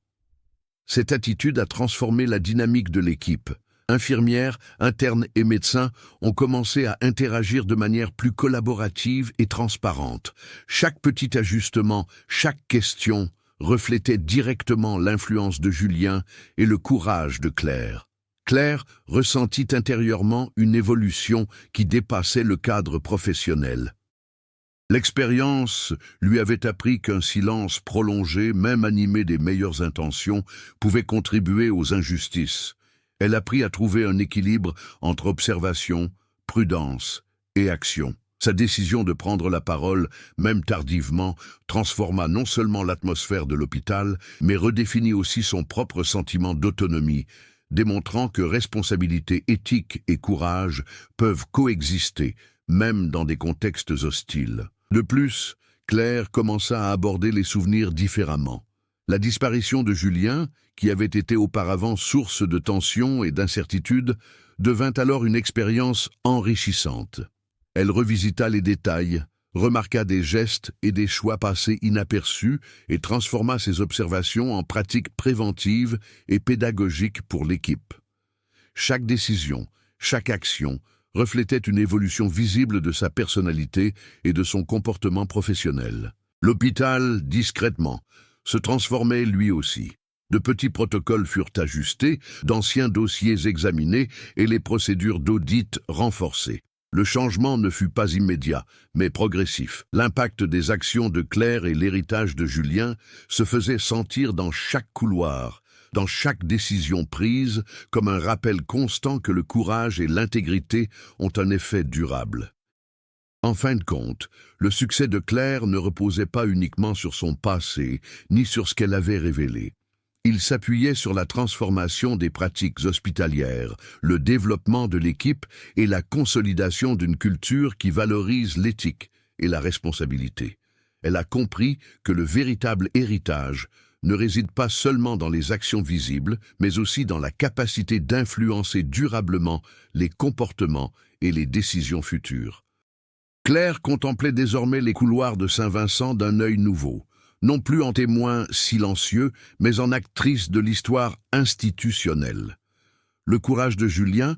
A: Cette attitude a transformé la dynamique de l'équipe. Infirmières, internes et médecins ont commencé à interagir de manière plus collaborative et transparente. Chaque petit ajustement, chaque question reflétait directement l'influence de Julien et le courage de Claire. Claire ressentit intérieurement une évolution qui dépassait le cadre professionnel. L'expérience lui avait appris qu'un silence prolongé, même animé des meilleures intentions, pouvait contribuer aux injustices. Elle apprit à trouver un équilibre entre observation, prudence et action. Sa décision de prendre la parole, même tardivement, transforma non seulement l'atmosphère de l'hôpital, mais redéfinit aussi son propre sentiment d'autonomie, démontrant que responsabilité éthique et courage peuvent coexister, même dans des contextes hostiles. De plus, Claire commença à aborder les souvenirs différemment. La disparition de Julien, qui avait été auparavant source de tensions et d'incertitudes, devint alors une expérience enrichissante. Elle revisita les détails, remarqua des gestes et des choix passés inaperçus et transforma ses observations en pratiques préventives et pédagogiques pour l'équipe. Chaque décision, chaque action reflétait une évolution visible de sa personnalité et de son comportement professionnel. L'hôpital, discrètement, se transformait lui aussi. De petits protocoles furent ajustés, d'anciens dossiers examinés et les procédures d'audit renforcées. Le changement ne fut pas immédiat, mais progressif. L'impact des actions de Claire et l'héritage de Julien se faisaient sentir dans chaque couloir, dans chaque décision prise, comme un rappel constant que le courage et l'intégrité ont un effet durable. En fin de compte, le succès de Claire ne reposait pas uniquement sur son passé, ni sur ce qu'elle avait révélé. Il s'appuyait sur la transformation des pratiques hospitalières, le développement de l'équipe et la consolidation d'une culture qui valorise l'éthique et la responsabilité. Elle a compris que le véritable héritage ne réside pas seulement dans les actions visibles, mais aussi dans la capacité d'influencer durablement les comportements et les décisions futures. Claire contemplait désormais les couloirs de Saint-Vincent d'un œil nouveau, non plus en témoin silencieux, mais en actrice de l'histoire institutionnelle. Le courage de Julien,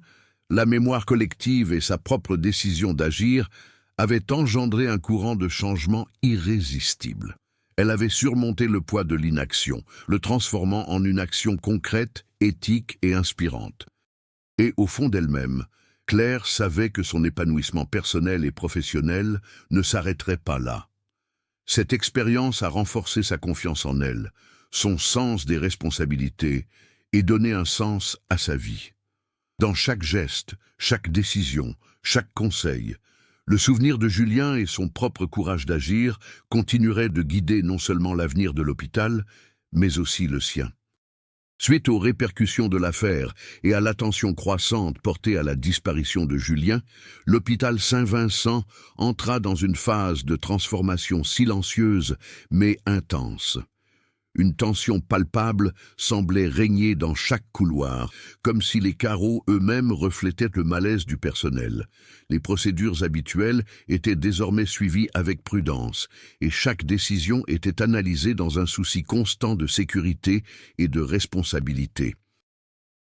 A: la mémoire collective et sa propre décision d'agir avaient engendré un courant de changement irrésistible. Elle avait surmonté le poids de l'inaction, le transformant en une action concrète, éthique et inspirante. Et au fond d'elle-même, Claire savait que son épanouissement personnel et professionnel ne s'arrêterait pas là. Cette expérience a renforcé sa confiance en elle, son sens des responsabilités et donné un sens à sa vie. Dans chaque geste, chaque décision, chaque conseil, le souvenir de Julien et son propre courage d'agir continueraient de guider non seulement l'avenir de l'hôpital, mais aussi le sien. Suite aux répercussions de l'affaire et à l'attention croissante portée à la disparition de Julien, l'hôpital Saint-Vincent entra dans une phase de transformation silencieuse mais intense. Une tension palpable semblait régner dans chaque couloir, comme si les carreaux eux-mêmes reflétaient le malaise du personnel. Les procédures habituelles étaient désormais suivies avec prudence, et chaque décision était analysée dans un souci constant de sécurité et de responsabilité.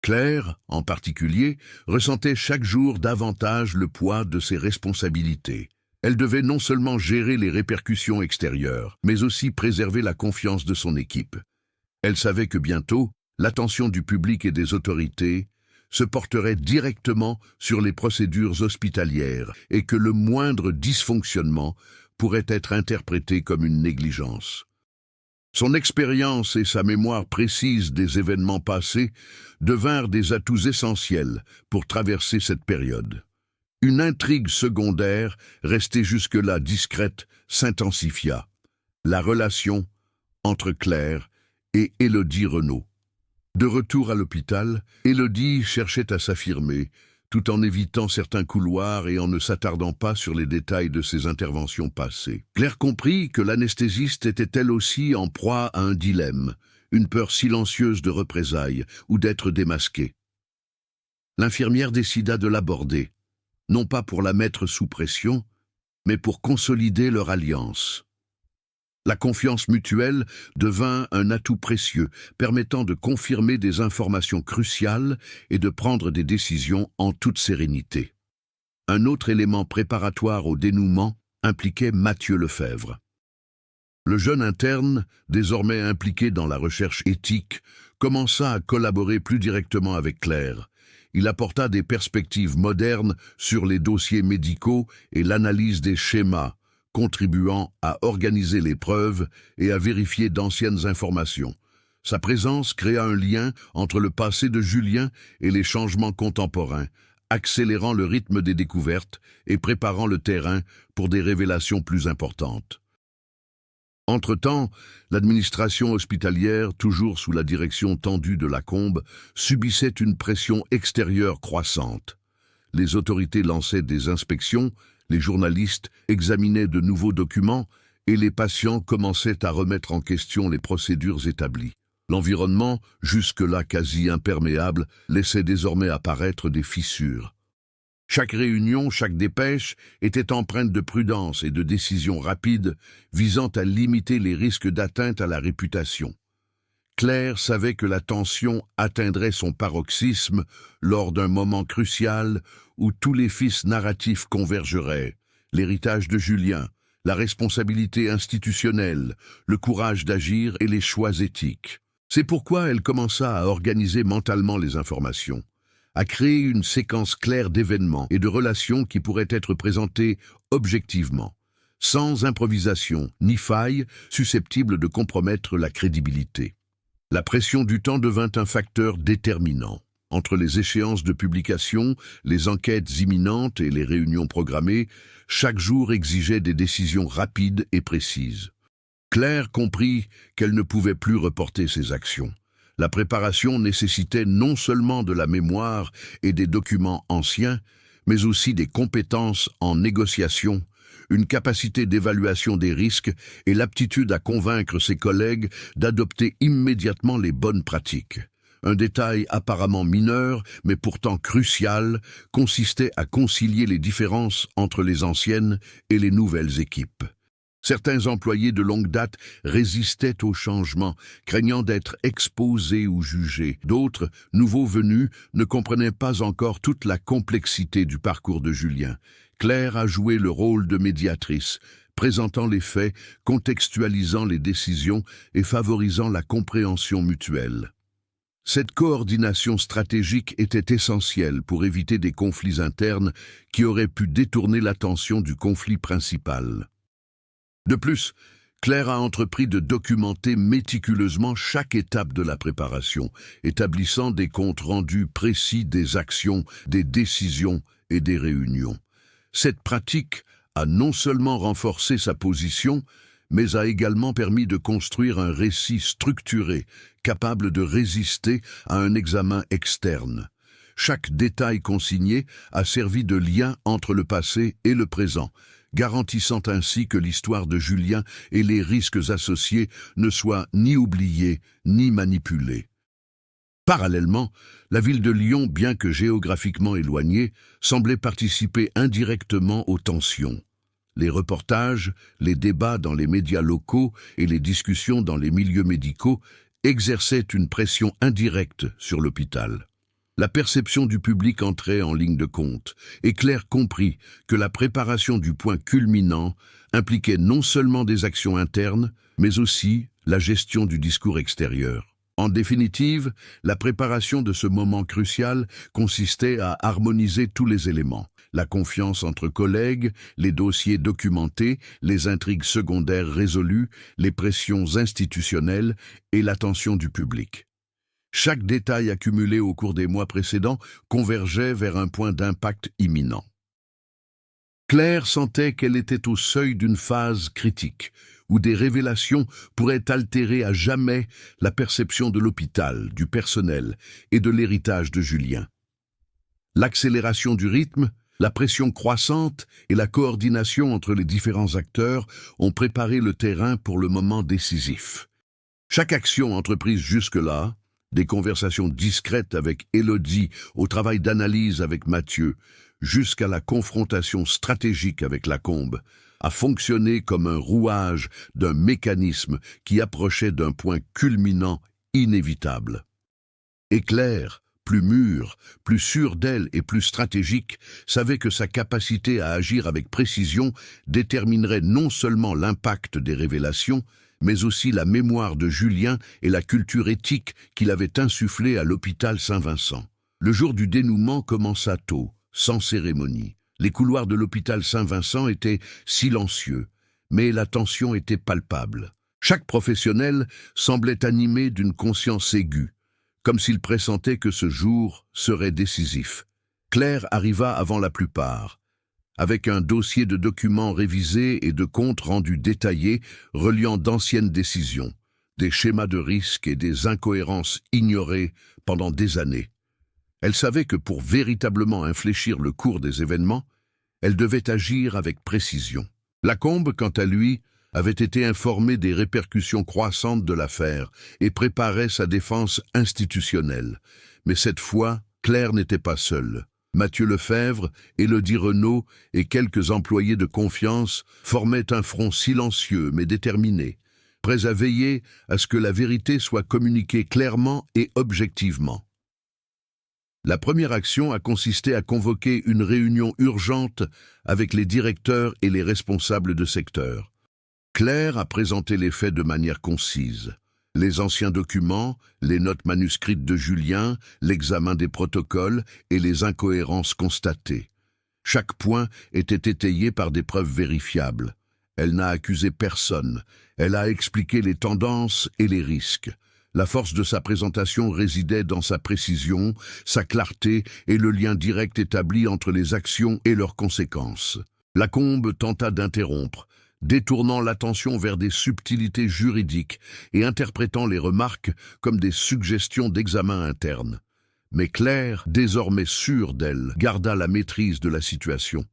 A: Claire, en particulier, ressentait chaque jour davantage le poids de ses responsabilités. Elle devait non seulement gérer les répercussions extérieures, mais aussi préserver la confiance de son équipe. Elle savait que bientôt, l'attention du public et des autorités se porterait directement sur les procédures hospitalières et que le moindre dysfonctionnement pourrait être interprété comme une négligence. Son expérience et sa mémoire précise des événements passés devinrent des atouts essentiels pour traverser cette période. Une intrigue secondaire, restée jusque-là discrète, s'intensifia. La relation entre Claire et Élodie Renaud. De retour à l'hôpital, Élodie cherchait à s'affirmer, tout en évitant certains couloirs et en ne s'attardant pas sur les détails de ses interventions passées. Claire comprit que l'anesthésiste était elle aussi en proie à un dilemme, une peur silencieuse de représailles ou d'être démasquée. L'infirmière décida de l'aborder, non pas pour la mettre sous pression, mais pour consolider leur alliance. La confiance mutuelle devint un atout précieux, permettant de confirmer des informations cruciales et de prendre des décisions en toute sérénité. Un autre élément préparatoire au dénouement impliquait Mathieu Lefebvre. Le jeune interne, désormais impliqué dans la recherche éthique, commença à collaborer plus directement avec Claire. Il apporta des perspectives modernes sur les dossiers médicaux et l'analyse des schémas, contribuant à organiser les preuves et à vérifier d'anciennes informations. Sa présence créa un lien entre le passé de Julien et les changements contemporains, accélérant le rythme des découvertes et préparant le terrain pour des révélations plus importantes. Entre-temps, l'administration hospitalière, toujours sous la direction tendue de Lacombe, subissait une pression extérieure croissante. Les autorités lançaient des inspections, les journalistes examinaient de nouveaux documents et les patients commençaient à remettre en question les procédures établies. L'environnement, jusque-là quasi imperméable, laissait désormais apparaître des fissures. Chaque réunion, chaque dépêche était empreinte de prudence et de décisions rapides visant à limiter les risques d'atteinte à la réputation. Claire savait que la tension atteindrait son paroxysme lors d'un moment crucial où tous les fils narratifs convergeraient: l'héritage de Julien, la responsabilité institutionnelle, le courage d'agir et les choix éthiques. C'est pourquoi elle commença à organiser mentalement les informations, à créer une séquence claire d'événements et de relations qui pourraient être présentées objectivement, sans improvisation ni faille susceptible de compromettre la crédibilité. La pression du temps devint un facteur déterminant. Entre les échéances de publication, les enquêtes imminentes et les réunions programmées, chaque jour exigeait des décisions rapides et précises. Claire comprit qu'elle ne pouvait plus reporter ses actions. La préparation nécessitait non seulement de la mémoire et des documents anciens, mais aussi des compétences en négociation, une capacité d'évaluation des risques et l'aptitude à convaincre ses collègues d'adopter immédiatement les bonnes pratiques. Un détail apparemment mineur, mais pourtant crucial, consistait à concilier les différences entre les anciennes et les nouvelles équipes. Certains employés de longue date résistaient au changement, craignant d'être exposés ou jugés. D'autres, nouveaux venus, ne comprenaient pas encore toute la complexité du parcours de Julien. Claire a joué le rôle de médiatrice, présentant les faits, contextualisant les décisions et favorisant la compréhension mutuelle. Cette coordination stratégique était essentielle pour éviter des conflits internes qui auraient pu détourner l'attention du conflit principal. De plus, Claire a entrepris de documenter méticuleusement chaque étape de la préparation, établissant des comptes rendus précis des actions, des décisions et des réunions. Cette pratique a non seulement renforcé sa position, mais a également permis de construire un récit structuré, capable de résister à un examen externe. Chaque détail consigné a servi de lien entre le passé et le présent, garantissant ainsi que l'histoire de Julien et les risques associés ne soient ni oubliés ni manipulés. Parallèlement, la ville de Lyon, bien que géographiquement éloignée, semblait participer indirectement aux tensions. Les reportages, les débats dans les médias locaux et les discussions dans les milieux médicaux exerçaient une pression indirecte sur l'hôpital. La perception du public entrait en ligne de compte, et Claire comprit que la préparation du point culminant impliquait non seulement des actions internes, mais aussi la gestion du discours extérieur. En définitive, la préparation de ce moment crucial consistait à harmoniser tous les éléments: la confiance entre collègues, les dossiers documentés, les intrigues secondaires résolues, les pressions institutionnelles et l'attention du public. Chaque détail accumulé au cours des mois précédents convergeait vers un point d'impact imminent. Claire sentait qu'elle était au seuil d'une phase critique, où des révélations pourraient altérer à jamais la perception de l'hôpital, du personnel et de l'héritage de Julien. L'accélération du rythme, la pression croissante et la coordination entre les différents acteurs ont préparé le terrain pour le moment décisif. Chaque action entreprise jusque-là, des conversations discrètes avec Élodie, au travail d'analyse avec Mathieu, jusqu'à la confrontation stratégique avec Lacombe, a fonctionné comme un rouage d'un mécanisme qui approchait d'un point culminant inévitable. Et Claire, plus mûre, plus sûre d'elle et plus stratégique, savait que sa capacité à agir avec précision déterminerait non seulement l'impact des révélations, mais aussi la mémoire de Julien et la culture éthique qu'il avait insufflée à l'hôpital Saint-Vincent. Le jour du dénouement commença tôt, sans cérémonie. Les couloirs de l'hôpital Saint-Vincent étaient silencieux, mais la tension était palpable. Chaque professionnel semblait animé d'une conscience aiguë, comme s'il pressentait que ce jour serait décisif. Claire arriva avant la plupart, avec un dossier de documents révisés et de comptes rendus détaillés reliant d'anciennes décisions, des schémas de risque et des incohérences ignorées pendant des années. Elle savait que pour véritablement infléchir le cours des événements, elle devait agir avec précision. Lacombe, quant à lui, avait été informé des répercussions croissantes de l'affaire et préparait sa défense institutionnelle. Mais cette fois, Claire n'était pas seule. Mathieu Lefebvre, Élodie Renaud et quelques employés de confiance formaient un front silencieux mais déterminé, prêts à veiller à ce que la vérité soit communiquée clairement et objectivement. La première action a consisté à convoquer une réunion urgente avec les directeurs et les responsables de secteur. Claire a présenté les faits de manière concise. Les anciens documents, les notes manuscrites de Julien, l'examen des protocoles et les incohérences constatées. Chaque point était étayé par des preuves vérifiables. Elle n'a accusé personne. Elle a expliqué les tendances et les risques. La force de sa présentation résidait dans sa précision, sa clarté et le lien direct établi entre les actions et leurs conséquences. Lacombe tenta d'interrompre, détournant l'attention vers des subtilités juridiques et interprétant les remarques comme des suggestions d'examen interne. Mais Claire, désormais sûre d'elle, garda la maîtrise de la situation.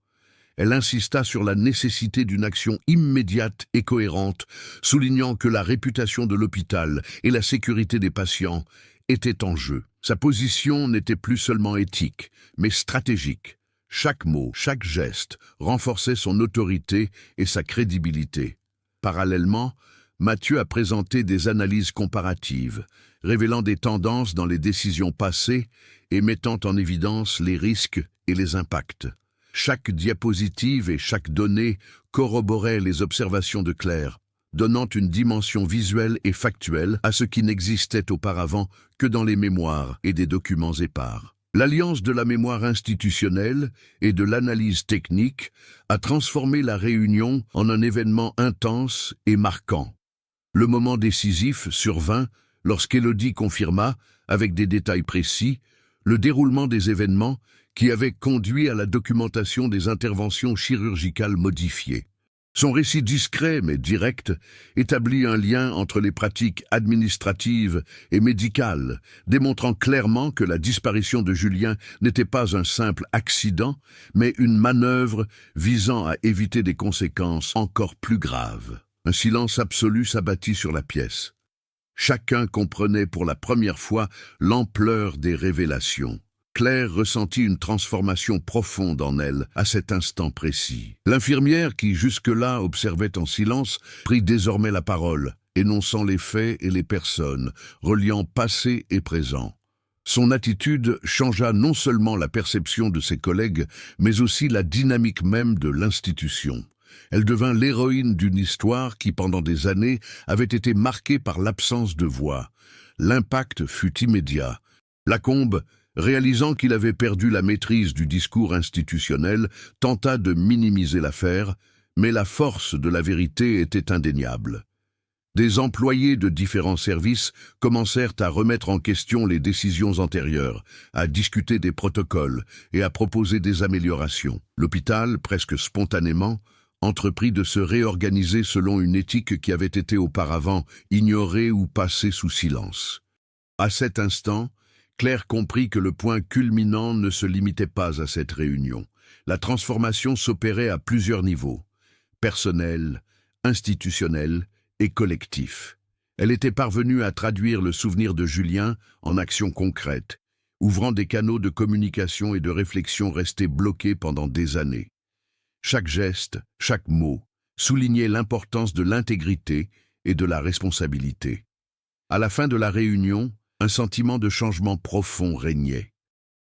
A: Elle insista sur la nécessité d'une action immédiate et cohérente, soulignant que la réputation de l'hôpital et la sécurité des patients étaient en jeu. Sa position n'était plus seulement éthique, mais stratégique. Chaque mot, chaque geste renforçait son autorité et sa crédibilité. Parallèlement, Mathieu a présenté des analyses comparatives, révélant des tendances dans les décisions passées et mettant en évidence les risques et les impacts. Chaque diapositive et chaque donnée corroborait les observations de Claire, donnant une dimension visuelle et factuelle à ce qui n'existait auparavant que dans les mémoires et des documents épars. L'alliance de la mémoire institutionnelle et de l'analyse technique a transformé la réunion en un événement intense et marquant. Le moment décisif survint lorsqu'Élodie confirma, avec des détails précis, le déroulement des événements qui avaient conduit à la documentation des interventions chirurgicales modifiées. Son récit discret mais direct établit un lien entre les pratiques administratives et médicales, démontrant clairement que la disparition de Julien n'était pas un simple accident, mais une manœuvre visant à éviter des conséquences encore plus graves. Un silence absolu s'abattit sur la pièce. Chacun comprenait pour la première fois l'ampleur des révélations. Claire ressentit une transformation profonde en elle à cet instant précis. L'infirmière, qui jusque-là observait en silence, prit désormais la parole, énonçant les faits et les personnes, reliant passé et présent. Son attitude changea non seulement la perception de ses collègues, mais aussi la dynamique même de l'institution. Elle devint l'héroïne d'une histoire qui, pendant des années, avait été marquée par l'absence de voix. L'impact fut immédiat. Lacombe, réalisant qu'il avait perdu la maîtrise du discours institutionnel, tenta de minimiser l'affaire, mais la force de la vérité était indéniable. Des employés de différents services commencèrent à remettre en question les décisions antérieures, à discuter des protocoles et à proposer des améliorations. L'hôpital, presque spontanément, entreprit de se réorganiser selon une éthique qui avait été auparavant ignorée ou passée sous silence. À cet instant, Claire comprit que le point culminant ne se limitait pas à cette réunion. La transformation s'opérait à plusieurs niveaux, personnel, institutionnel et collectif. Elle était parvenue à traduire le souvenir de Julien en actions concrètes, ouvrant des canaux de communication et de réflexion restés bloqués pendant des années. Chaque geste, chaque mot, soulignait l'importance de l'intégrité et de la responsabilité. À la fin de la réunion, un sentiment de changement profond régnait.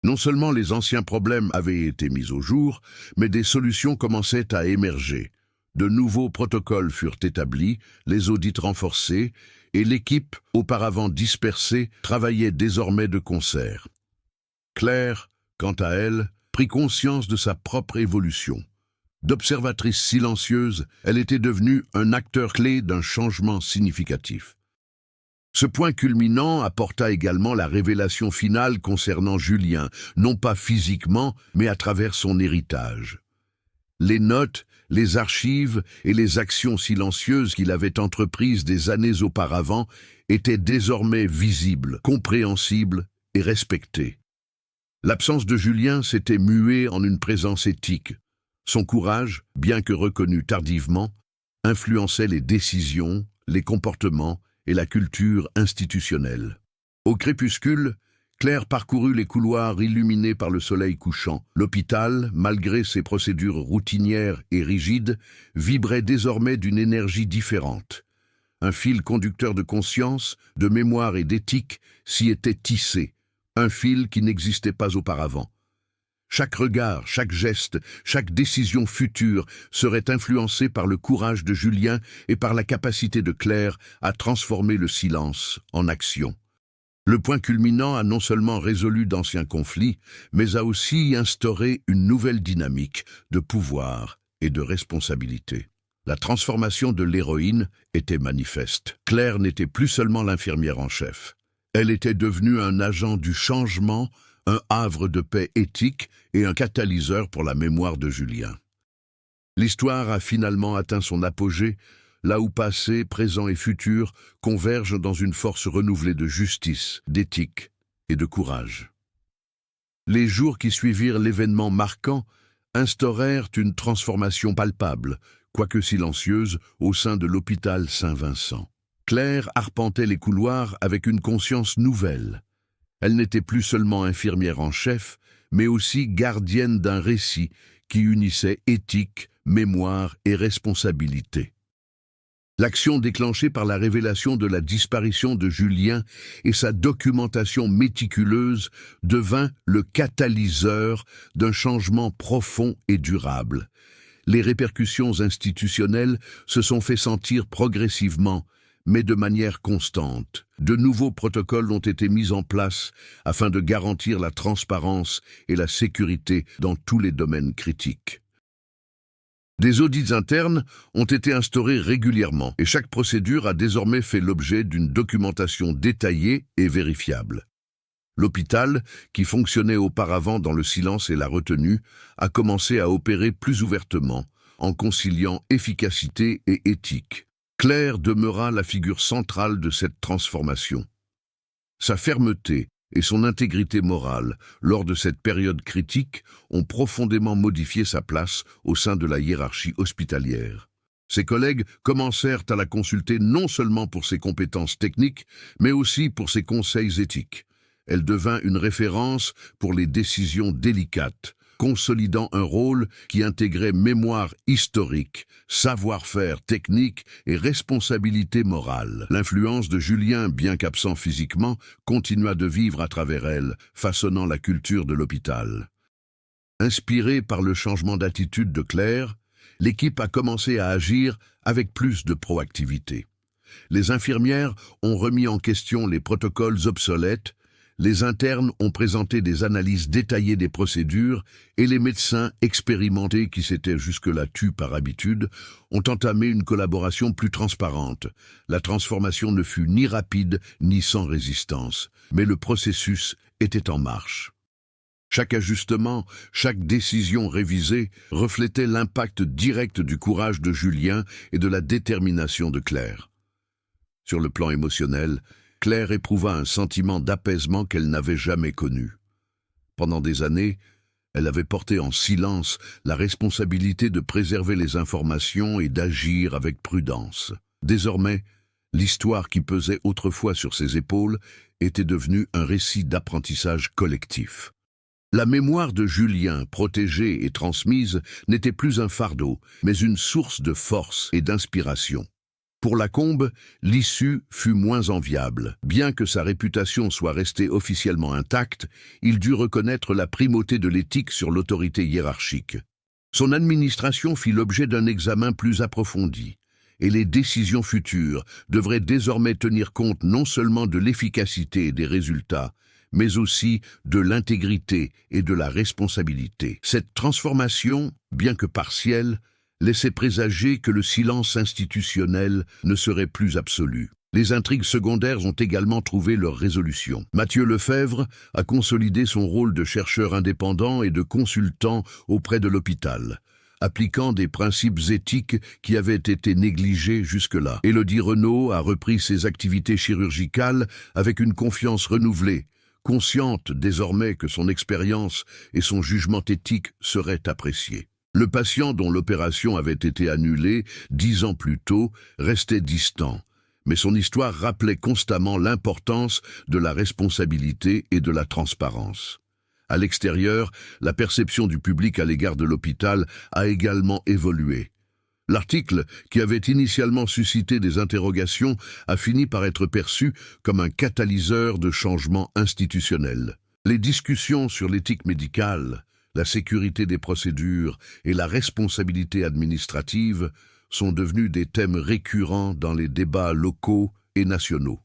A: Non seulement les anciens problèmes avaient été mis au jour, mais des solutions commençaient à émerger. De nouveaux protocoles furent établis, les audits renforcés, et l'équipe, auparavant dispersée, travaillait désormais de concert. Claire, quant à elle, prit conscience de sa propre évolution. D'observatrice silencieuse, elle était devenue un acteur clé d'un changement significatif. Ce point culminant apporta également la révélation finale concernant Julien, non pas physiquement, mais à travers son héritage. Les notes, les archives et les actions silencieuses qu'il avait entreprises des années auparavant étaient désormais visibles, compréhensibles et respectées. L'absence de Julien s'était muée en une présence éthique. Son courage, bien que reconnu tardivement, influençait les décisions, les comportements et la culture institutionnelle. Au crépuscule, Claire parcourut les couloirs illuminés par le soleil couchant. L'hôpital, malgré ses procédures routinières et rigides, vibrait désormais d'une énergie différente. Un fil conducteur de conscience, de mémoire et d'éthique s'y était tissé, un fil qui n'existait pas auparavant. Chaque regard, chaque geste, chaque décision future serait influencée par le courage de Julien et par la capacité de Claire à transformer le silence en action. Le point culminant a non seulement résolu d'anciens conflits, mais a aussi instauré une nouvelle dynamique de pouvoir et de responsabilité. La transformation de l'héroïne était manifeste. Claire n'était plus seulement l'infirmière en chef. Elle était devenue un agent du changement, un havre de paix éthique et un catalyseur pour la mémoire de Julien. L'histoire a finalement atteint son apogée, là où passé, présent et futur convergent dans une force renouvelée de justice, d'éthique et de courage. Les jours qui suivirent l'événement marquant instaurèrent une transformation palpable, quoique silencieuse, au sein de l'hôpital Saint-Vincent. Claire arpentait les couloirs avec une conscience nouvelle. Elle n'était plus seulement infirmière en chef, mais aussi gardienne d'un récit qui unissait éthique, mémoire et responsabilité. L'action déclenchée par la révélation de la disparition de Julien et sa documentation méticuleuse devint le catalyseur d'un changement profond et durable. Les répercussions institutionnelles se sont fait sentir progressivement, mais de manière constante. De nouveaux protocoles ont été mis en place afin de garantir la transparence et la sécurité dans tous les domaines critiques. Des audits internes ont été instaurés régulièrement et chaque procédure a désormais fait l'objet d'une documentation détaillée et vérifiable. L'hôpital, qui fonctionnait auparavant dans le silence et la retenue, a commencé à opérer plus ouvertement, en conciliant efficacité et éthique. Claire demeura la figure centrale de cette transformation. Sa fermeté et son intégrité morale, lors de cette période critique, ont profondément modifié sa place au sein de la hiérarchie hospitalière. Ses collègues commencèrent à la consulter non seulement pour ses compétences techniques, mais aussi pour ses conseils éthiques. Elle devint une référence pour les décisions délicates, consolidant un rôle qui intégrait mémoire historique, savoir-faire technique et responsabilité morale. L'influence de Julien, bien qu'absent physiquement, continua de vivre à travers elle, façonnant la culture de l'hôpital. Inspirée par le changement d'attitude de Claire, l'équipe a commencé à agir avec plus de proactivité. Les infirmières ont remis en question les protocoles obsolètes, les internes ont présenté des analyses détaillées des procédures et les médecins expérimentés qui s'étaient jusque-là tus par habitude ont entamé une collaboration plus transparente. La transformation ne fut ni rapide ni sans résistance, mais le processus était en marche. Chaque ajustement, chaque décision révisée reflétait l'impact direct du courage de Julien et de la détermination de Claire. Sur le plan émotionnel, Claire éprouva un sentiment d'apaisement qu'elle n'avait jamais connu. Pendant des années, elle avait porté en silence la responsabilité de préserver les informations et d'agir avec prudence. Désormais, l'histoire qui pesait autrefois sur ses épaules était devenue un récit d'apprentissage collectif. La mémoire de Julien, protégée et transmise, n'était plus un fardeau, mais une source de force et d'inspiration. Pour Lacombe, l'issue fut moins enviable. Bien que sa réputation soit restée officiellement intacte, il dut reconnaître la primauté de l'éthique sur l'autorité hiérarchique. Son administration fit l'objet d'un examen plus approfondi, et les décisions futures devraient désormais tenir compte non seulement de l'efficacité et des résultats, mais aussi de l'intégrité et de la responsabilité. Cette transformation, bien que partielle, laissait présager que le silence institutionnel ne serait plus absolu. Les intrigues secondaires ont également trouvé leur résolution. Mathieu Lefebvre a consolidé son rôle de chercheur indépendant et de consultant auprès de l'hôpital, appliquant des principes éthiques qui avaient été négligés jusque-là. Élodie Renaud a repris ses activités chirurgicales avec une confiance renouvelée, consciente désormais que son expérience et son jugement éthique seraient appréciés. Le patient dont l'opération avait été annulée 10 ans plus tôt restait distant, mais son histoire rappelait constamment l'importance de la responsabilité et de la transparence. À l'extérieur, la perception du public à l'égard de l'hôpital a également évolué. L'article, qui avait initialement suscité des interrogations, a fini par être perçu comme un catalyseur de changements institutionnels. Les discussions sur l'éthique médicale, la sécurité des procédures et la responsabilité administrative sont devenus des thèmes récurrents dans les débats locaux et nationaux.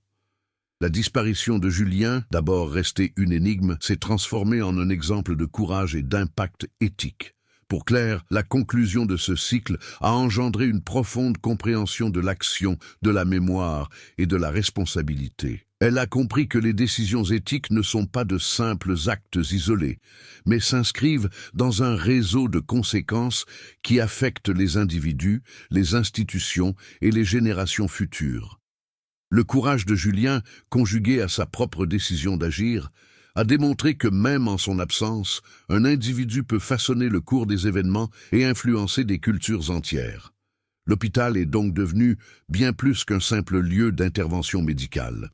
A: La disparition de Julien, d'abord restée une énigme, s'est transformée en un exemple de courage et d'impact éthique. Pour Claire, la conclusion de ce cycle a engendré une profonde compréhension de l'action, de la mémoire et de la responsabilité. Elle a compris que les décisions éthiques ne sont pas de simples actes isolés, mais s'inscrivent dans un réseau de conséquences qui affectent les individus, les institutions et les générations futures. Le courage de Julien, conjugué à sa propre décision d'agir, a démontré que même en son absence, un individu peut façonner le cours des événements et influencer des cultures entières. L'hôpital est donc devenu bien plus qu'un simple lieu d'intervention médicale.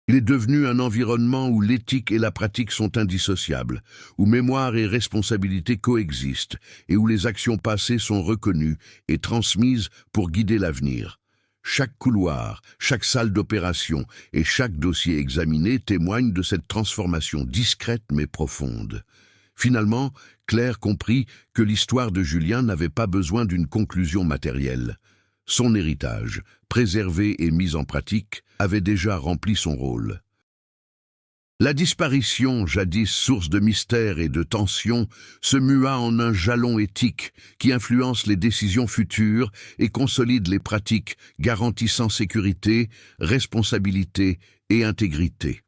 A: Il est devenu un environnement où l'éthique et la pratique sont indissociables, où mémoire et responsabilité coexistent et où les actions passées sont reconnues et transmises pour guider l'avenir. Chaque couloir, chaque salle d'opération et chaque dossier examiné témoignent de cette transformation discrète mais profonde. Finalement, Claire comprit que l'histoire de Julien n'avait pas besoin d'une conclusion matérielle. Son héritage, préservé et mis en pratique, avait déjà rempli son rôle. La disparition, jadis source de mystère et de tension, se mua en un jalon éthique qui influence les décisions futures et consolide les pratiques garantissant sécurité, responsabilité et intégrité.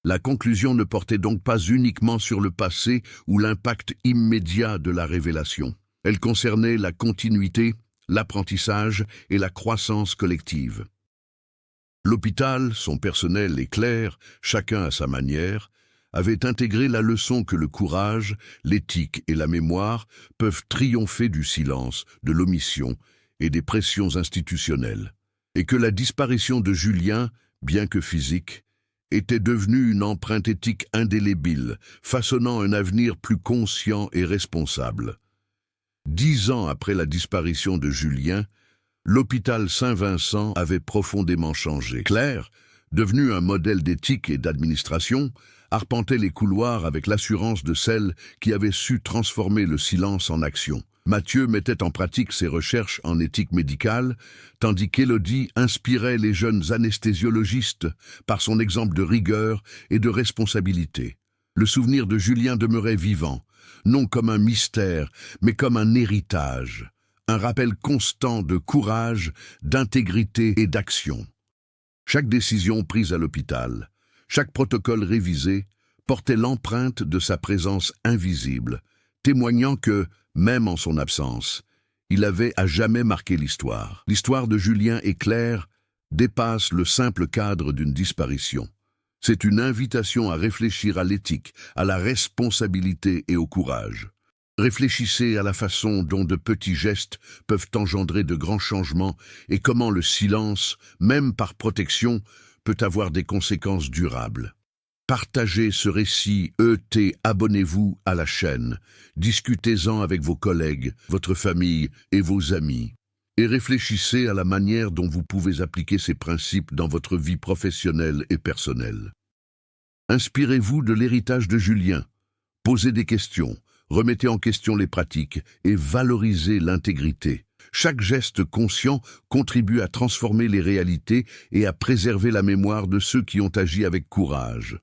A: La conclusion ne portait donc pas uniquement sur le passé ou l'impact immédiat de la révélation. Elle concernait la continuité, l'apprentissage et la croissance collective. L'hôpital, son personnel et Claire, chacun à sa manière, avaient intégré la leçon que le courage, l'éthique et la mémoire peuvent triompher du silence, de l'omission et des pressions institutionnelles, et que la disparition de Julien, bien que physique, était devenue une empreinte éthique indélébile, façonnant un avenir plus conscient et responsable. 10 ans après la disparition de Julien, l'hôpital Saint-Vincent avait profondément changé. Claire, devenue un modèle d'éthique et d'administration, arpentait les couloirs avec l'assurance de celle qui avait su transformer le silence en action. Mathieu mettait en pratique ses recherches en éthique médicale, tandis qu'Élodie inspirait les jeunes anesthésiologistes par son exemple de rigueur et de responsabilité. Le souvenir de Julien demeurait vivant, non comme un mystère, mais comme un héritage. Un rappel constant de courage, d'intégrité et d'action. Chaque décision prise à l'hôpital, chaque protocole révisé, portait l'empreinte de sa présence invisible, témoignant que, même en son absence, il avait à jamais marqué l'histoire. L'histoire de Julien et Claire dépasse le simple cadre d'une disparition. C'est une invitation à réfléchir à l'éthique, à la responsabilité et au courage. Réfléchissez à la façon dont de petits gestes peuvent engendrer de grands changements et comment le silence, même par protection, peut avoir des conséquences durables. Partagez ce récit, abonnez-vous à la chaîne, discutez-en avec vos collègues, votre famille et vos amis. Et réfléchissez à la manière dont vous pouvez appliquer ces principes dans votre vie professionnelle et personnelle. Inspirez-vous de l'héritage de Julien, posez des questions, remettez en question les pratiques et valorisez l'intégrité. Chaque geste conscient contribue à transformer les réalités et à préserver la mémoire de ceux qui ont agi avec courage.